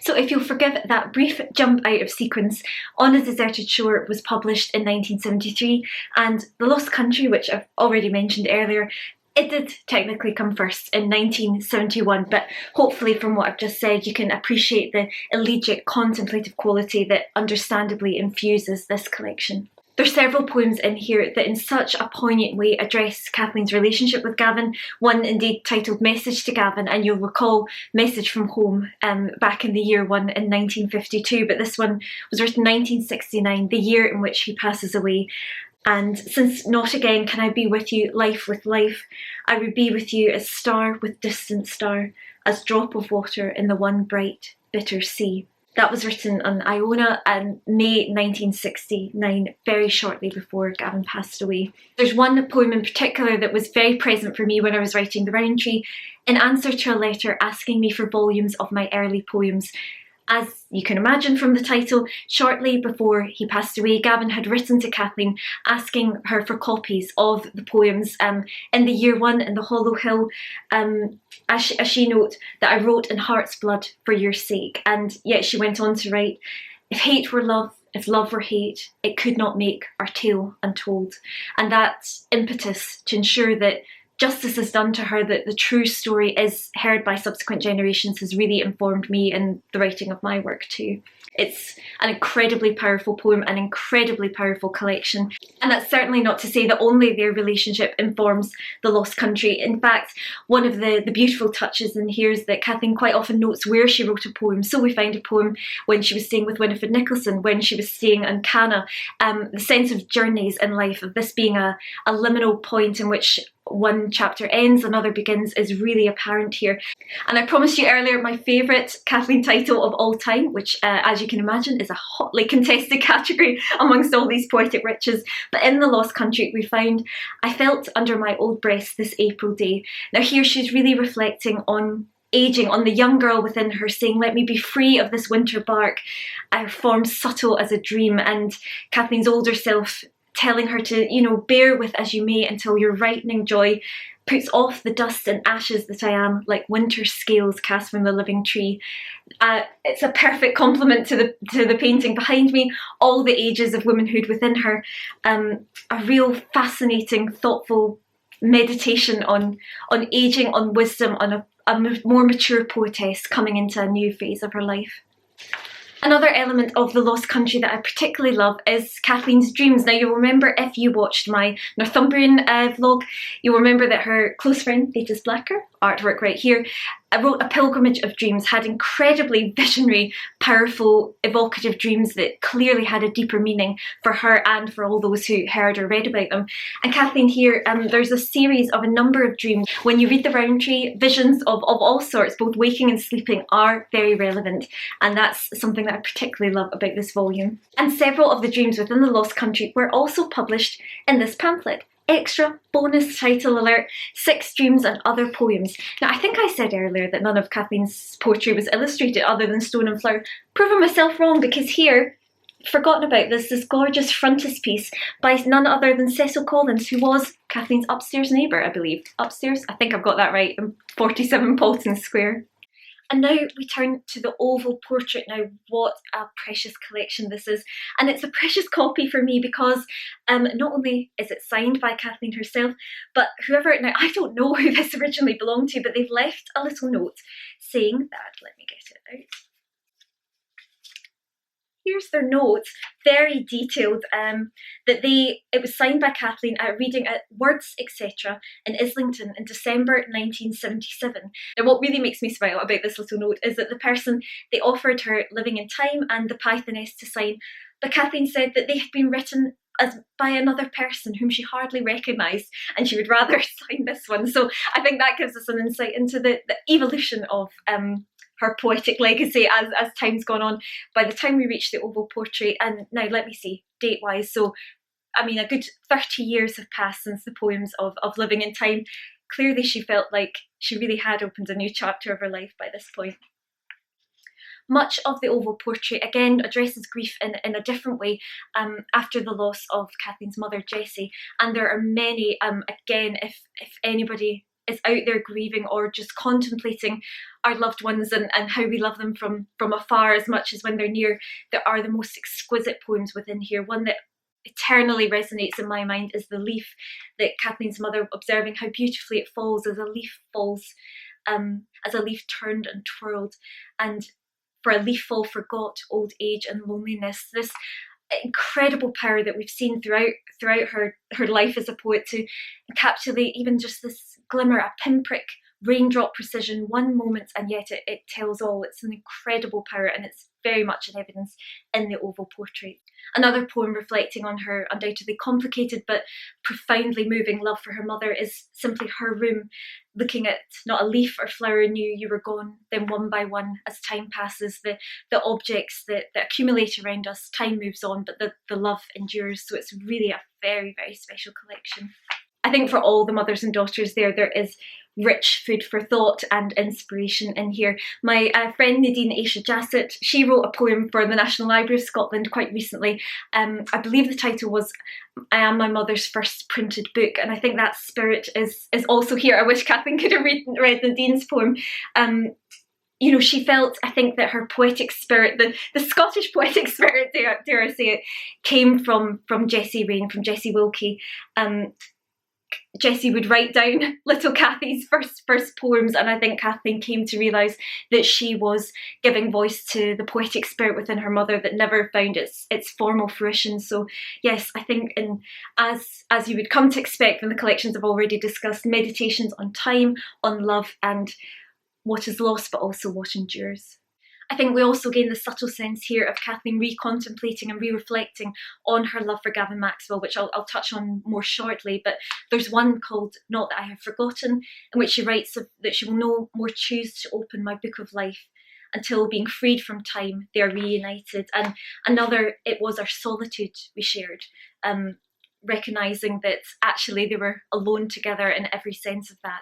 A: So if you'll forgive that brief jump out of sequence, On a Deserted Shore was published in 1973, and The Lost Country, which I've already mentioned earlier, it did technically come first in 1971, but hopefully from what I've just said you can appreciate the elegiac contemplative quality that understandably infuses this collection. There's several poems in here that in such a poignant way address Kathleen's relationship with Gavin, one indeed titled Message to Gavin, and you'll recall Message from Home back in the year one in 1952, but this one was written 1969, the year in which he passes away. And since not again can I be with you, life with life, I would be with you as star with distant star, as drop of water in the one bright, bitter sea. That was written on Iona in May 1969, very shortly before Gavin passed away. There's one poem in particular that was very present for me when I was writing the Roundtree, in answer to a letter asking me for volumes of my early poems. As you can imagine from the title, shortly before he passed away, Gavin had written to Kathleen asking her for copies of the poems in the year one in the Hollow Hill, as she note, that I wrote in heart's blood for your sake. And yet she went on to write, if hate were love, if love were hate, it could not make our tale untold. And that impetus to ensure that justice is done to her, that the true story is heard by subsequent generations, has really informed me in the writing of my work too. It's an incredibly powerful poem, an incredibly powerful collection. And that's certainly not to say that only their relationship informs The Lost Country. In fact, one of the beautiful touches in here is that Kathleen quite often notes where she wrote a poem. So we find a poem when she was staying with Winifred Nicholson, when she was staying in Cana. The sense of journeys in life, of this being a liminal point in which one chapter ends, another begins, is really apparent here. And I promised you earlier my favourite Kathleen title of all time, which as you can imagine is a hotly contested category amongst all these poetic riches. But in The Lost Country we found I felt under my old breast this April day. Now here she's really reflecting on aging, on the young girl within her, saying, let me be free of this winter bark, our form subtle as a dream, and Kathleen's older self telling her to, bear with as you may until your ripening joy puts off the dust and ashes that I am, like winter scales cast from the living tree. It's a perfect compliment to the painting behind me, all the ages of womanhood within her, a real fascinating, thoughtful meditation on aging, on wisdom, on a more mature poetess coming into a new phase of her life. Another element of The Lost Country that I particularly love is Kathleen's dreams. Now you'll remember, if you watched my Northumbrian vlog, you'll remember that her close friend Thetis Blacker, artwork right here, wrote A Pilgrimage of Dreams, had incredibly visionary, powerful, evocative dreams that clearly had a deeper meaning for her and for all those who heard or read about them. And Kathleen here, there's a series of a number of dreams. When you read the Roundtree, visions of all sorts, both waking and sleeping, are very relevant, and that's something that I particularly love about this volume. And several of the dreams within The Lost Country were also published in this pamphlet. Extra bonus title alert, 6 dreams and other poems. Now I think I said earlier that none of Kathleen's poetry was illustrated other than Stone and Flower. Proving myself wrong, because here, forgotten about this gorgeous frontispiece by none other than Cecil Collins, who was Kathleen's upstairs neighbour, I believe. Upstairs? I think I've got that right, in 47 Paulton Square. And now we turn to the oval portrait. Now what a precious collection this is. And it's a precious copy for me because not only is it signed by Kathleen herself, but whoever, now I don't know who this originally belonged to, but they've left a little note saying that, let me get it out. Here's their notes, very detailed, that it was signed by Kathleen at reading at Words Etc. in Islington in December 1977. Now what really makes me smile about this little note is that the person, they offered her Living in Time and the Pythoness to sign, but Kathleen said that they had been written by another person whom she hardly recognised, and she would rather sign this one. So I think that gives us an insight into the evolution of her poetic legacy as time's gone on. By the time we reach the oval portrait, and now let me see, date-wise, so I mean a good 30 years have passed since the poems of Living in Time. Clearly she felt like she really had opened a new chapter of her life by this point. Much of the oval portrait again addresses grief in a different way after the loss of Kathleen's mother Jessie, and there are many, again, if anybody out there grieving or just contemplating our loved ones and how we love them from afar as much as when they're near, there are the most exquisite poems within here. One that eternally resonates in my mind is the leaf that Kathleen's mother, observing how beautifully it falls as a leaf falls, as a leaf turned and twirled, and for a leaf fall forgot old age and loneliness. This incredible power that we've seen throughout her life as a poet to encapsulate even just this glimmer, a pinprick, raindrop precision, one moment, and yet it tells all. It's an incredible power, and it's very much in evidence in the oval portrait. Another poem reflecting on her undoubtedly complicated but profoundly moving love for her mother is simply Her Room, looking at not a leaf or flower knew you were gone, then one by one, as time passes, the objects that accumulate around us, time moves on, but the love endures. So it's really a very, very special collection. I think for all the mothers and daughters there is rich food for thought and inspiration in here. My friend Nadine Aisha Jassett, she wrote a poem for the National Library of Scotland quite recently. I believe the title was I Am My Mother's First Printed Book, and I think that spirit is also here. I wish Kathleen could have read Nadine's poem. You know, she felt, I think, that her poetic spirit, the Scottish poetic spirit, dare I say it, came from Jessie Raine, from Jessie Wilkie. Jessie would write down little Kathy's first poems, and I think Kathleen came to realise that she was giving voice to the poetic spirit within her mother that never found its formal fruition. So yes, I think as you would come to expect from the collections I've already discussed, meditations on time, on love, and what is lost but also what endures. I think we also gain the subtle sense here of Kathleen recontemplating and re-reflecting on her love for Gavin Maxwell, which I'll touch on more shortly, but there's one called Not That I Have Forgotten, in which she writes that she will no more choose to open my book of life until, being freed from time, they are reunited. And another, it was our solitude we shared, recognising that actually they were alone together in every sense of that.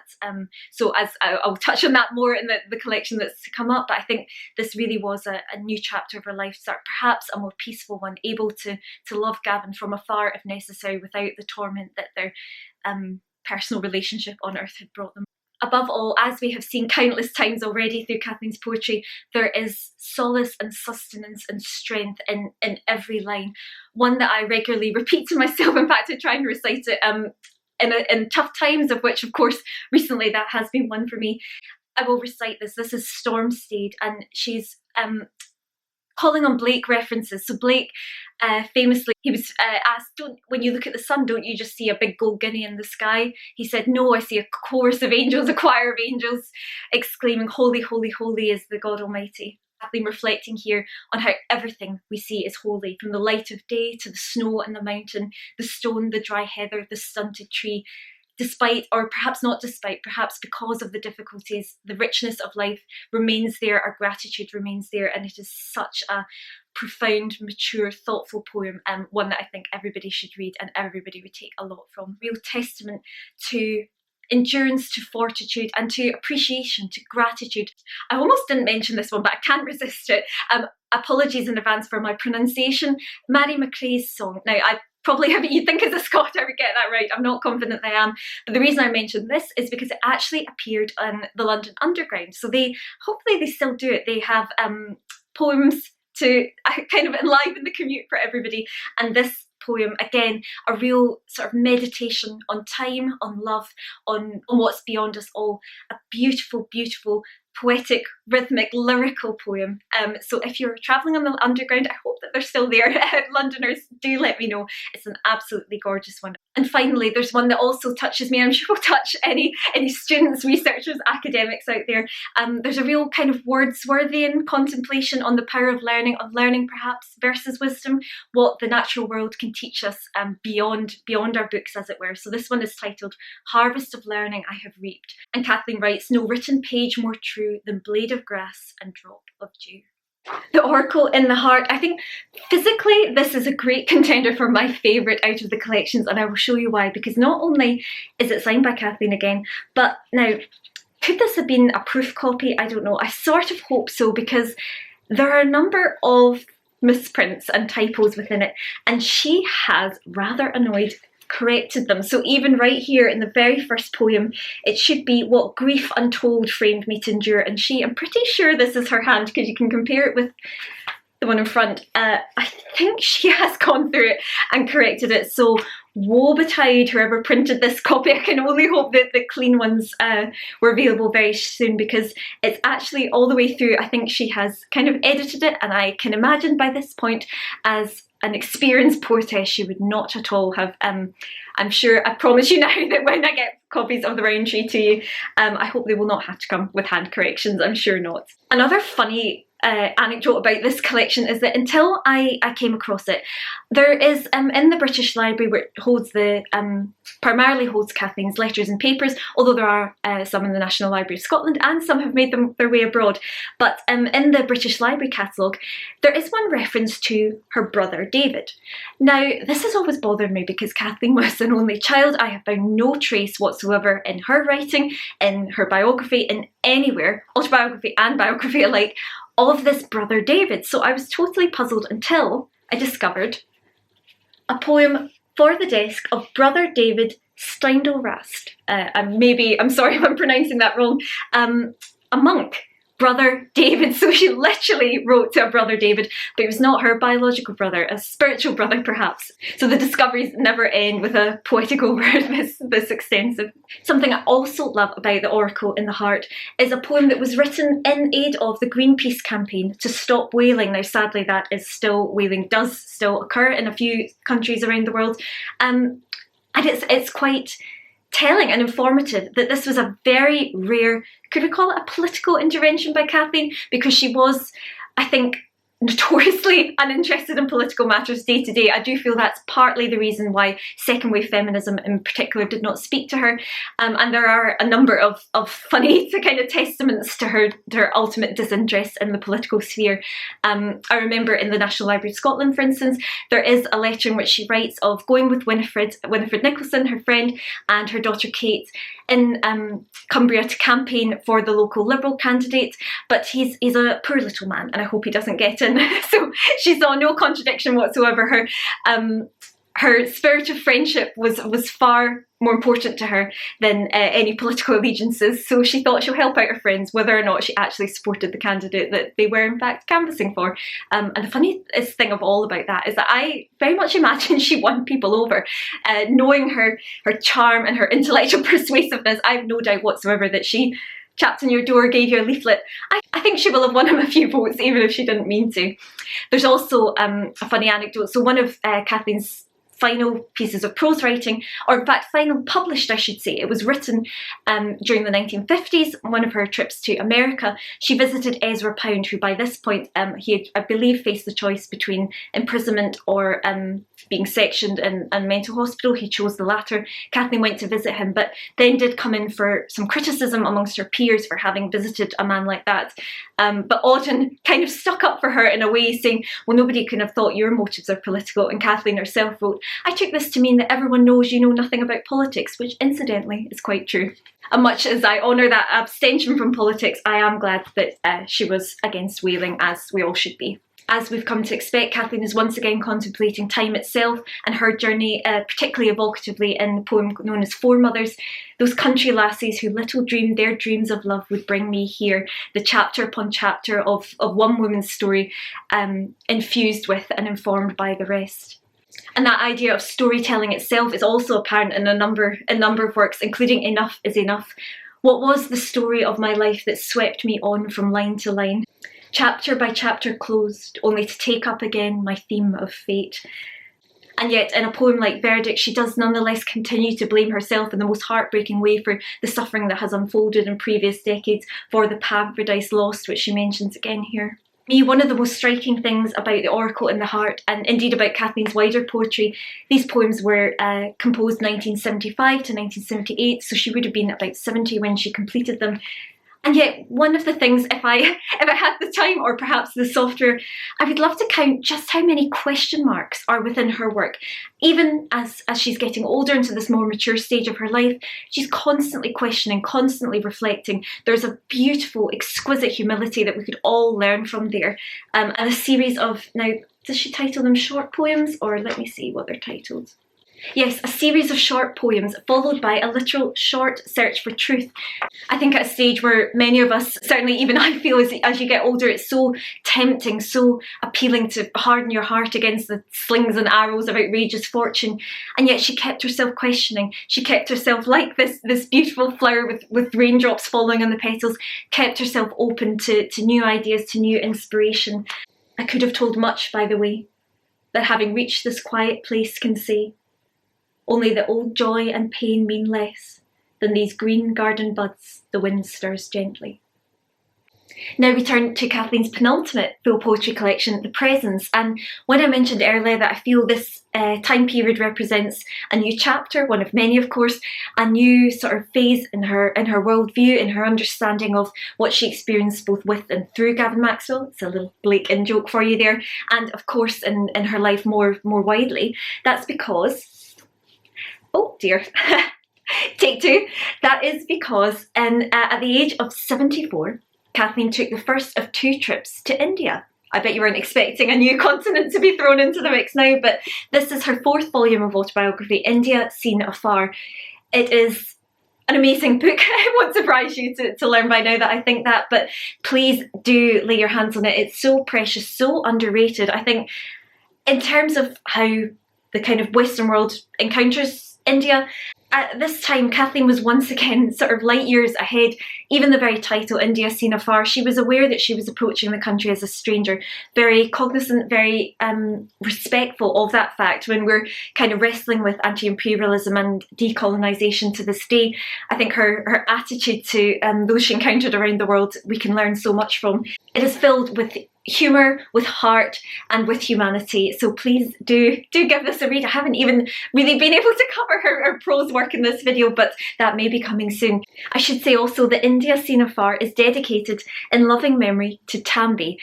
A: So as I'll touch on that more in the collection that's to come up, but I think this really was a new chapter of her life, start perhaps a more peaceful one, able to love Gavin from afar if necessary, without the torment that their personal relationship on earth had brought them. Above all, as we have seen countless times already through Kathleen's poetry, there is solace and sustenance and strength in every line. One that I regularly repeat to myself. In fact, I try and recite it in tough times, of which, of course, recently that has been one for me. I will recite this. This is Storm Stayed, and she's calling on Blake references. So Blake, famously, he was asked, when you look at the sun, don't you just see a big gold guinea in the sky? He said, no, I see a chorus of angels, a choir of angels, exclaiming, holy, holy, holy is the God Almighty. Kathleen reflecting here on how everything we see is holy, from the light of day to the snow and the mountain, the stone, the dry heather, the stunted tree. Despite, or perhaps not despite, perhaps because of the difficulties, the richness of life remains there, our gratitude remains there, and it is such a profound, mature, thoughtful poem, one that I think everybody should read and everybody would take a lot from. Real testament to endurance, to fortitude, and to appreciation, to gratitude. I almost didn't mention this one, but I can't resist it. Apologies in advance for my pronunciation. Mary McRae's song. Now, I probably, you'd think as a Scot I would get that right. I'm not confident I am. But the reason I mentioned this is because it actually appeared on the London Underground. So hopefully they still do it. They have poems to kind of enliven the commute for everybody. And this poem, again, a real sort of meditation on time, on love, on what's beyond us all. A beautiful, beautiful, poetic, rhythmic, lyrical poem. So if you're travelling on the Underground, I hope that they're still there. Londoners, do let me know. It's an absolutely gorgeous one. And finally, there's one that also touches me, and I'm sure will touch any students, researchers, academics out there. There's a real kind of Wordsworthian contemplation on the power of learning perhaps versus wisdom, what the natural world can teach us beyond our books, as it were. So this one is titled Harvest of Learning I Have Reaped. And Kathleen writes, no written page more true than blade of grass and drop of dew. The Oracle in the Heart. I think physically this is a great contender for my favourite out of the collections, and I will show you why, because not only is it signed by Kathleen again, but now, could this have been a proof copy? I don't know. I sort of hope so, because there are a number of misprints and typos within it, and she has rather annoyed corrected them. So even right here in the very first poem, it should be "What grief untold framed me to endure." And I'm pretty sure this is her hand, because you can compare it with the one in front. I think she has gone through it and corrected it. So woe betide whoever printed this copy. I can only hope that the clean ones were available very soon, because it's actually all the way through. I think she has kind of edited it, and I can imagine by this point, as an experienced poetess, she would not at all have, I'm sure, I promise you now that when I get copies of the Round Tree to you, I hope they will not have to come with hand corrections. I'm sure not. Another funny anecdote about this collection is that until I came across it, there is in the British Library, where it holds the primarily holds Kathleen's letters and papers, although there are some in the National Library of Scotland, and some have made their way abroad. But in the British Library catalogue, there is one reference to her brother David. Now, this has always bothered me, because Kathleen was an only child. I have found no trace whatsoever in her writing, in her biography, in anywhere, autobiography and biography alike, of this brother David. So I was totally puzzled until I discovered a poem for the desk of Brother David Steindl-Rast. I'm sorry if I'm pronouncing that wrong. A monk, Brother David. So she literally wrote to a brother David, but it was not her biological brother, a spiritual brother perhaps. So the discoveries never end with a poetic over this extensive. Something I also love about The Oracle in the Heart is a poem that was written in aid of the Greenpeace campaign to stop whaling. Now sadly whaling does still occur in a few countries around the world. And it's quite telling and informative that this was a very rare, could we call it a political intervention by Kathleen? Because she was, I think, notoriously uninterested in political matters day to day. I do feel that's partly the reason why second wave feminism in particular did not speak to her. And there are a number of funny kind of testaments to her ultimate disinterest in the political sphere. I remember in the National Library of Scotland, for instance, there is a letter in which she writes of going with Winifred Nicholson, her friend, and her daughter Kate in Cumbria to campaign for the local Liberal candidate, but he's a poor little man, and I hope he doesn't get in. So she saw no contradiction whatsoever. Her spirit of friendship was far more important to her than any political allegiances, so she thought she'll help out her friends whether or not she actually supported the candidate that they were in fact canvassing for. And the funniest thing of all about that is that I very much imagine she won people over. Knowing her charm and her intellectual persuasiveness, I have no doubt whatsoever that she tapped on your door, gave you a leaflet. I think she will have won him a few votes, even if she didn't mean to. There's also a funny anecdote. So one of Kathleen's final pieces of prose writing, or in fact final published I should say, it was written during the 1950s, one of her trips to America. She visited Ezra Pound, who by this point he had, I believe, faced the choice between imprisonment or being sectioned in a mental hospital. He chose the latter. Kathleen went to visit him, but then did come in for some criticism amongst her peers for having visited a man like that. But Auden kind of stuck up for her in a way, saying, well, nobody can have thought your motives are political. And Kathleen herself wrote, I took this to mean that everyone knows you know nothing about politics, which incidentally is quite true. And much as I honour that abstention from politics, I am glad that she was against whaling, as we all should be. As we've come to expect, Kathleen is once again contemplating time itself and her journey, particularly evocatively in the poem known as Foremothers, those country lassies who little dreamed their dreams of love would bring me here, the chapter upon chapter of one woman's story, infused with and informed by the rest. And that idea of storytelling itself is also apparent in a number of works, including Enough is Enough. What was the story of my life that swept me on from line to line? Chapter by chapter closed, only to take up again my theme of fate. And yet, in a poem like Verdict, she does nonetheless continue to blame herself in the most heartbreaking way for the suffering that has unfolded in previous decades, for the paradise lost, which she mentions again here. Me, one of the most striking things about The Oracle in the Heart, and indeed about Kathleen's wider poetry, these poems were composed 1975 to 1978, so she would have been about 70 when she completed them. And yet, one of the things, if I had the time or perhaps the software, I would love to count just how many question marks are within her work. Even as she's getting older into this more mature stage of her life, she's constantly questioning, constantly reflecting. There's a beautiful, exquisite humility that we could all learn from there. And a series of, now, does she title them short poems? Or let me see what they're titled. Yes, a series of short poems followed by a literal short search for truth. I think at a stage where many of us, certainly even I feel as you get older, it's so tempting, so appealing to harden your heart against the slings and arrows of outrageous fortune. And yet she kept herself questioning. She kept herself like this beautiful flower with raindrops falling on the petals, kept herself open to new ideas, to new inspiration. I could have told much, by the way, that having reached this quiet place can say, only the old joy and pain mean less than these green garden buds the wind stirs gently. Now we turn to Kathleen's penultimate full poetry collection, The Presence. And when I mentioned earlier that I feel this time period represents a new chapter, one of many of course, a new sort of phase in her worldview, in her understanding of what she experienced both with and through Gavin Maxwell. It's a little Blake in joke for you there. And of course in her life more widely. That's because, oh dear, take two. That is because at the age of 74, Kathleen took the first of 2 trips to India. I bet you weren't expecting a new continent to be thrown into the mix now, but this is her 4th volume of autobiography, India Seen Afar. It is an amazing book. It won't surprise you to learn by now that I think that, but please do lay your hands on it. It's so precious, so underrated. I think in terms of how the kind of Western world encounters India, at this time Kathleen was once again sort of light years ahead. Even the very title, India Seen Afar, she was aware that she was approaching the country as a stranger, very cognizant, very respectful of that fact. When we're kind of wrestling with anti-imperialism and decolonisation to this day, I think her attitude to those she encountered around the world, we can learn so much from. It is filled with humour, with heart and with humanity, so please do give this a read. I haven't even really been able to cover her prose work in this video, but that may be coming soon. I should say also that India Seen Afar is dedicated in loving memory to Tambi,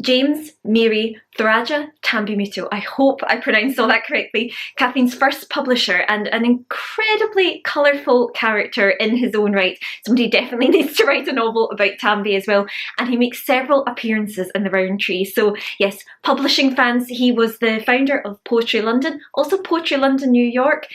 A: James Mary Thraja Tambimuto. I hope I pronounced all that correctly. Kathleen's first publisher and an incredibly colourful character in his own right. Somebody definitely needs to write a novel about Tambi as well. And he makes several appearances in the Round Tree. So yes, publishing fans, he was the founder of Poetry London, also Poetry London New York.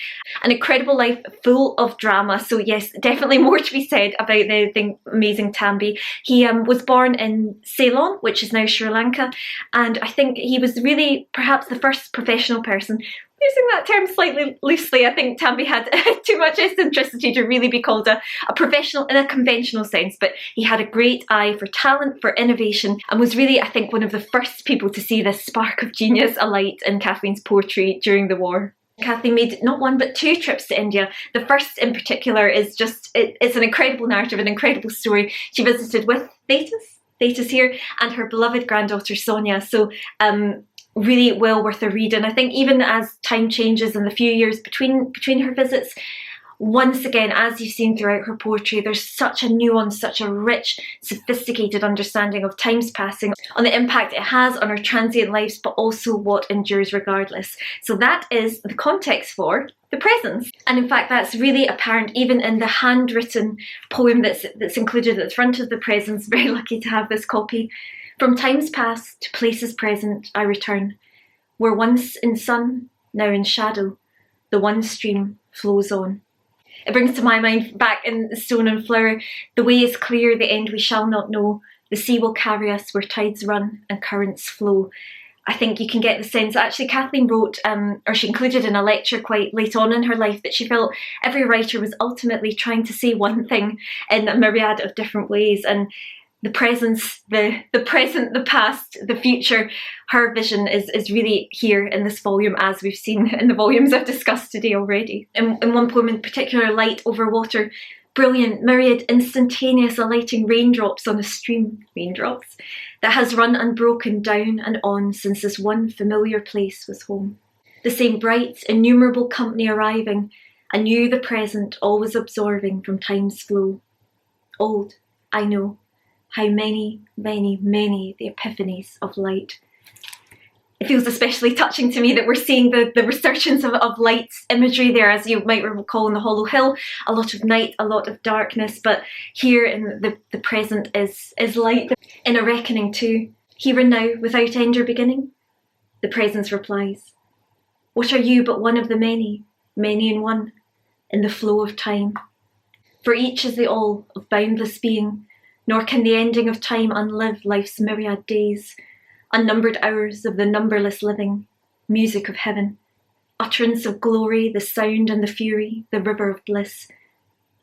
A: An incredible life full of drama. So yes, definitely more to be said about the amazing Tambi. He was born in Ceylon, which is now Sri Lanka, and I think he was really perhaps the first professional person. Using that term slightly loosely, I think Tambi had too much eccentricity to really be called a professional in a conventional sense, but he had a great eye for talent, for innovation, and was really, I think, one of the first people to see this spark of genius alight in Kathleen's poetry during the war. Kathleen made not 1 but 2 trips to India. The first in particular is just, it's an incredible narrative, an incredible story. She visited with Thetis here and her beloved granddaughter Sonia, so really well worth a read. And I think even as time changes in the few years between her visits, once again, as you've seen throughout her poetry, there's such a nuance, such a rich, sophisticated understanding of time's passing, on the impact it has on our transient lives, but also what endures regardless. So that is the context for The Presence. And in fact, that's really apparent even in the handwritten poem that's included at the front of The Presence. Very lucky to have this copy. From times past to places present I return, where once in sun, now in shadow, the one stream flows on. It brings to my mind, back in Stone and Flower, the way is clear, the end we shall not know. The sea will carry us where tides run and currents flow. I think you can get the sense that actually Kathleen wrote, or she included in a lecture quite late on in her life, that she felt every writer was ultimately trying to say one thing in a myriad of different ways. And the presence, the present, the past, the future, her vision is really here in this volume, as we've seen in the volumes I've discussed today already. In one poem in particular, Light Over Water, brilliant, myriad, instantaneous alighting raindrops on a stream, raindrops, that has run unbroken down and on since this one familiar place was home. The same bright, innumerable company arriving, anew the present always absorbing from time's flow. Old, I know, how many, many, many the epiphanies of light. It feels especially touching to me that we're seeing the resurgence of light's imagery there, as you might recall in The Hollow Hill, a lot of night, a lot of darkness, but here in the present is light. In A Reckoning too, here and now, without end or beginning, the presence replies, What are you but one of the many, many in one, in the flow of time? For each is the all of boundless being, nor can the ending of time unlive life's myriad days, unnumbered hours of the numberless living, music of heaven, utterance of glory, the sound and the fury, the river of bliss.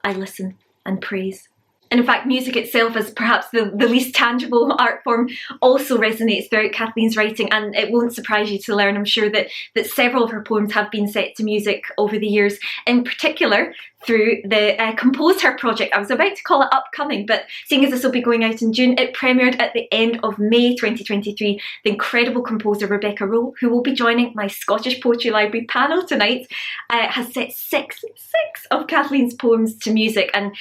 A: I listen and praise. And in fact, music itself, as perhaps the least tangible art form, also resonates throughout Kathleen's writing, and it won't surprise you to learn, I'm sure, that several of her poems have been set to music over the years, in particular through the Compose Her project. I was about to call it upcoming, but seeing as this will be going out in June, it premiered at the end of May 2023. The incredible composer Rebecca Rowe, who will be joining my Scottish Poetry Library panel tonight, has set six of Kathleen's poems to music, and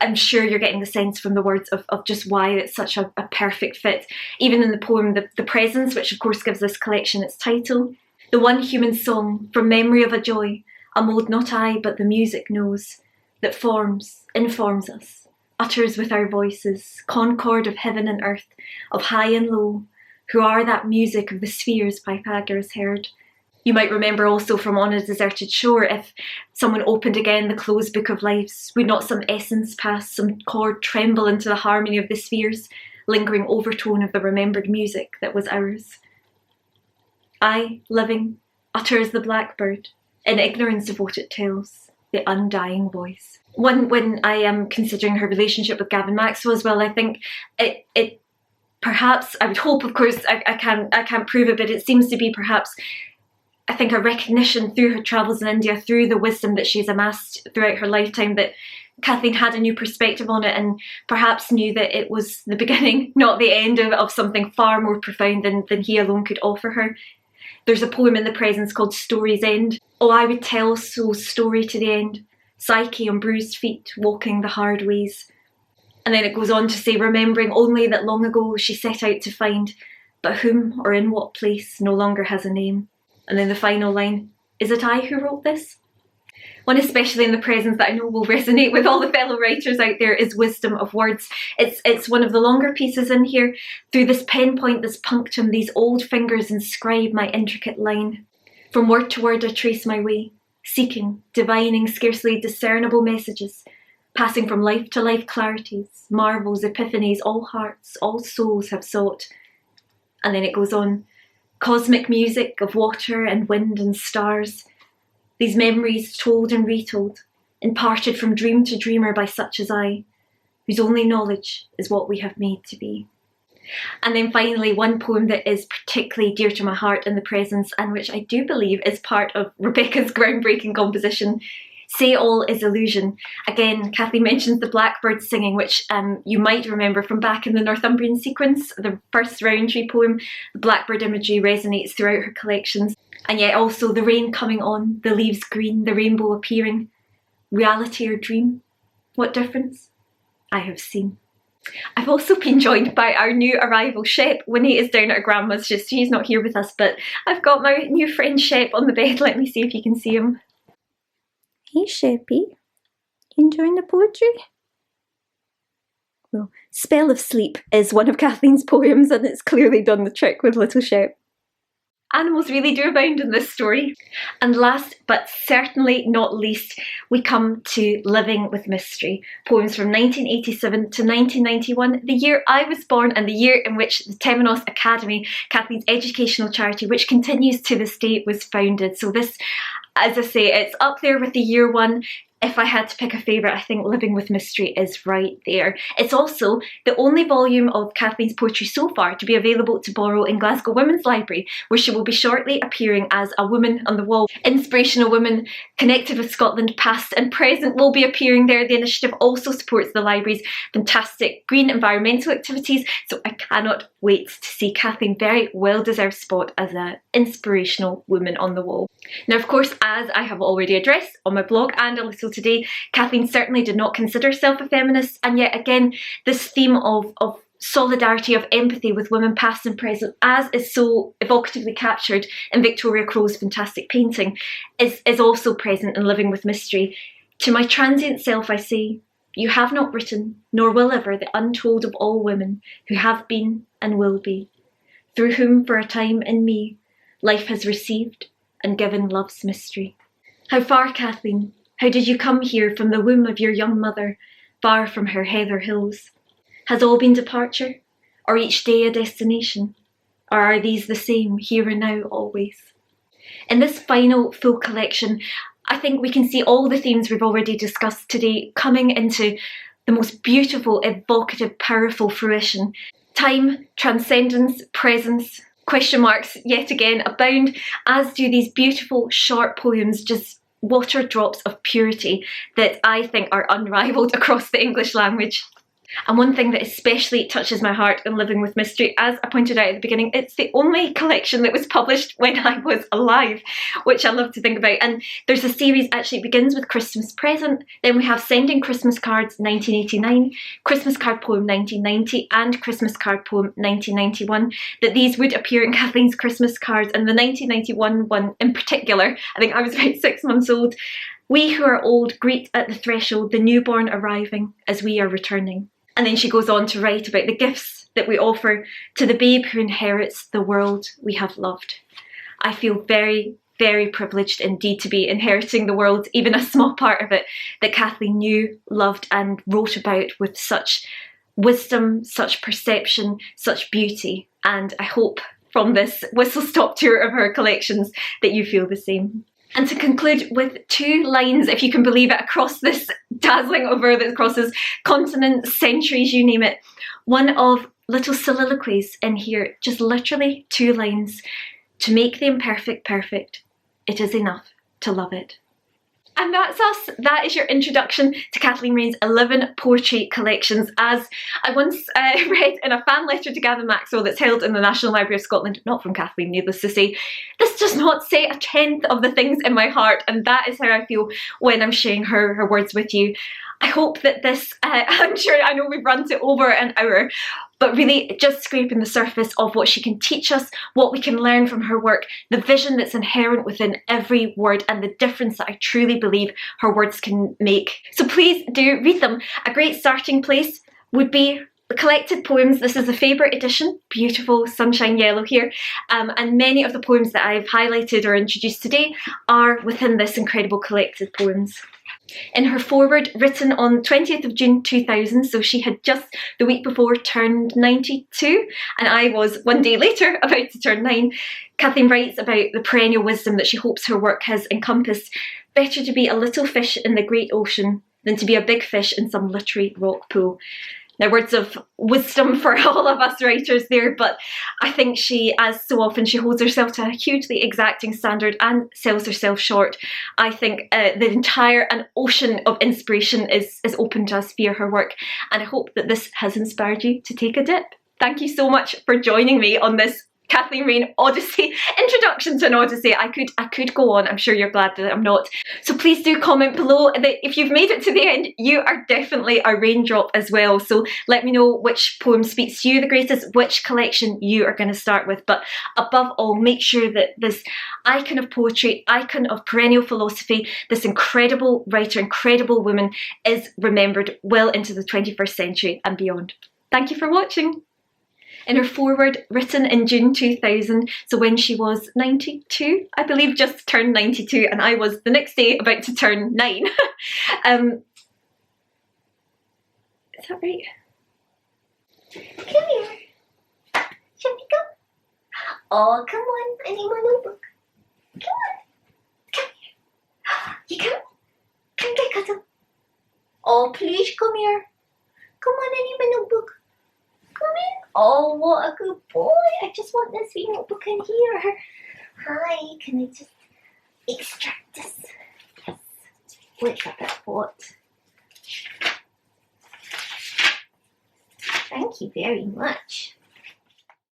A: I'm sure you're getting the sense from the words of just why it's such a perfect fit. Even in the poem The Presence, which of course gives this collection its title, the one human song from memory of a joy, a mode not I but the music knows, that informs us, utters with our voices, concord of heaven and earth, of high and low, who are that music of the spheres Pythagoras heard. You might remember also from On a Deserted Shore, if someone opened again the closed book of lives, would not some essence pass, some chord tremble into the harmony of the spheres, lingering overtone of the remembered music that was ours? I, living, utter as the blackbird, in ignorance of what it tells, the undying voice. When I am considering her relationship with Gavin Maxwell as well, I think it perhaps, I would hope, of course, I can't prove it, but it seems to be perhaps, I think, a recognition through her travels in India, through the wisdom that she's amassed throughout her lifetime, that Kathleen had a new perspective on it and perhaps knew that it was the beginning, not the end of something far more profound than he alone could offer her. There's a poem in The Presence called Story's End. Oh, I would tell soul's story to the end, Psyche on bruised feet, walking the hard ways. And then it goes on to say, remembering only that long ago she set out to find, but whom or in what place no longer has a name. And then the final line, is it I who wrote this? One especially in The Presence that I know will resonate with all the fellow writers out there is Wisdom of Words. It's one of the longer pieces in here. Through this pen point, this punctum, these old fingers inscribe my intricate line. From word to word I trace my way, seeking, divining scarcely discernible messages, passing from life to life clarities, marvels, epiphanies, all hearts, all souls have sought. And then it goes on, cosmic music of water and wind and stars, these memories told and retold, imparted from dream to dreamer by such as I, whose only knowledge is what we have made to be. And then finally, one poem that is particularly dear to my heart in The Presence, and which I do believe is part of Rebecca's groundbreaking composition, Say All is Illusion. Again, Kathleen mentions the blackbird singing, which you might remember from back in the Northumbrian sequence, the first Roundtree poem. The blackbird imagery resonates throughout her collections. And yet also the rain coming on, the leaves green, the rainbow appearing. Reality or dream? What difference? I have seen. I've also been joined by our new arrival, Shep. Winnie is down at her grandma's, she's not here with us, but I've got my new friend Shep on the bed. Let me see if you can see him. Hey Sheppy, enjoying the poetry? Well, Spell of Sleep is one of Kathleen's poems, and it's clearly done the trick with little Shep. Animals really do abound in this story. And last but certainly not least, we come to Living with Mystery, poems from 1987 to 1991, the year I was born and the year in which the Temenos Academy, Kathleen's educational charity, which continues to this day, was founded. So this, as I say, it's up there with the year one. If I had to pick a favourite, I think Living with Mystery is right there. It's also the only volume of Kathleen's poetry so far to be available to borrow in Glasgow Women's Library, where she will be shortly appearing as a woman on the wall. Inspirational women connected with Scotland past and present will be appearing there. The initiative also supports the library's fantastic green environmental activities, so I cannot wait to see Kathleen very well-deserved spot as an inspirational woman on the wall. Now, of course, as I have already addressed on my blog and a little today, Kathleen certainly did not consider herself a feminist, and yet again, this theme of solidarity, of empathy with women past and present, as is so evocatively captured in Victoria Crow's fantastic painting, is also present in Living with Mystery. To my transient self I say, you have not written, nor will ever, the untold of all women who have been and will be, through whom for a time in me life has received and given love's mystery. How far, Kathleen? How did you come here from the womb of your young mother, far from her heather hills? Has all been departure, or each day a destination? Or are these the same, here and now, always? In this final full collection, I think we can see all the themes we've already discussed today coming into the most beautiful, evocative, powerful fruition. Time, transcendence, presence, question marks yet again abound, as do these beautiful short poems, just water drops of purity that I think are unrivaled across the English language. And one thing that especially touches my heart in Living with Mystery, as I pointed out at the beginning, it's the only collection that was published when I was alive, which I love to think about. And there's a series, actually it begins with Christmas Present, then we have Sending Christmas Cards 1989, Christmas Card Poem 1990 and Christmas Card Poem 1991, that these would appear in Kathleen's Christmas cards, and the 1991 one in particular, I think I was about 6 months old. We who are old greet at the threshold the newborn arriving as we are returning. And then she goes on to write about the gifts that we offer to the babe who inherits the world we have loved. I feel very, very privileged indeed to be inheriting the world, even a small part of it that Kathleen knew, loved and wrote about with such wisdom, such perception, such beauty. And I hope from this whistle-stop tour of her collections that you feel the same. And to conclude with 2 lines, if you can believe it, across this dazzling over that crosses continents, centuries, you name it. One of little soliloquies in here, just literally 2 lines. To make the imperfect perfect, it is enough to love it. And that's us. That is your introduction to Kathleen Raine's 11 poetry collections. As I once read in a fan letter to Gavin Maxwell that's held in the National Library of Scotland, not from Kathleen, needless to say, this does not say a tenth of the things in my heart, and that is how I feel when I'm sharing her words with you. I hope that this, I'm sure, I know we've run to over an hour, but really just scraping the surface of what she can teach us, what we can learn from her work, the vision that's inherent within every word, and the difference that I truly believe her words can make. So please do read them. A great starting place would be the collected poems. This is the favourite edition, beautiful sunshine yellow here, and many of the poems that I've highlighted or introduced today are within this incredible collected poems. In her foreword, written on 20th of June 2000, so she had just the week before turned 92, and I was one day later about to turn 9, Kathleen writes about the perennial wisdom that she hopes her work has encompassed. Better to be a little fish in the great ocean than to be a big fish in some literary rock pool. Now, words of wisdom for all of us writers there, but I think she, as so often, she holds herself to a hugely exacting standard and sells herself short. I think the entire an ocean of inspiration is open to us via her work, and I hope that this has inspired you to take a dip. Thank you so much for joining me on this Kathleen Raine Odyssey, introduction to an Odyssey. I could go on. I'm sure you're glad that I'm not. So please do comment below that if you've made it to the end, you are definitely a raindrop as well. So let me know which poem speaks to you the greatest, which collection you are going to start with. But above all, make sure that this icon of poetry, icon of perennial philosophy, this incredible writer, incredible woman is remembered well into the 21st century and beyond. Thank you for watching. In her foreword, written in June 2000, so when she was 92, I believe, just turned 92, and I was the next day about to turn 9. Is that right? Come here. Shall we go? Oh, come on, I need my notebook. Come on. Come here. You come? Come get cuddle. Oh, please come here. Come on, I need my notebook. Come in. Oh, what a good boy. I just want this wee notebook in here. Hi, can I just extract this? Yes. Wait a bit, what? Thank you very much.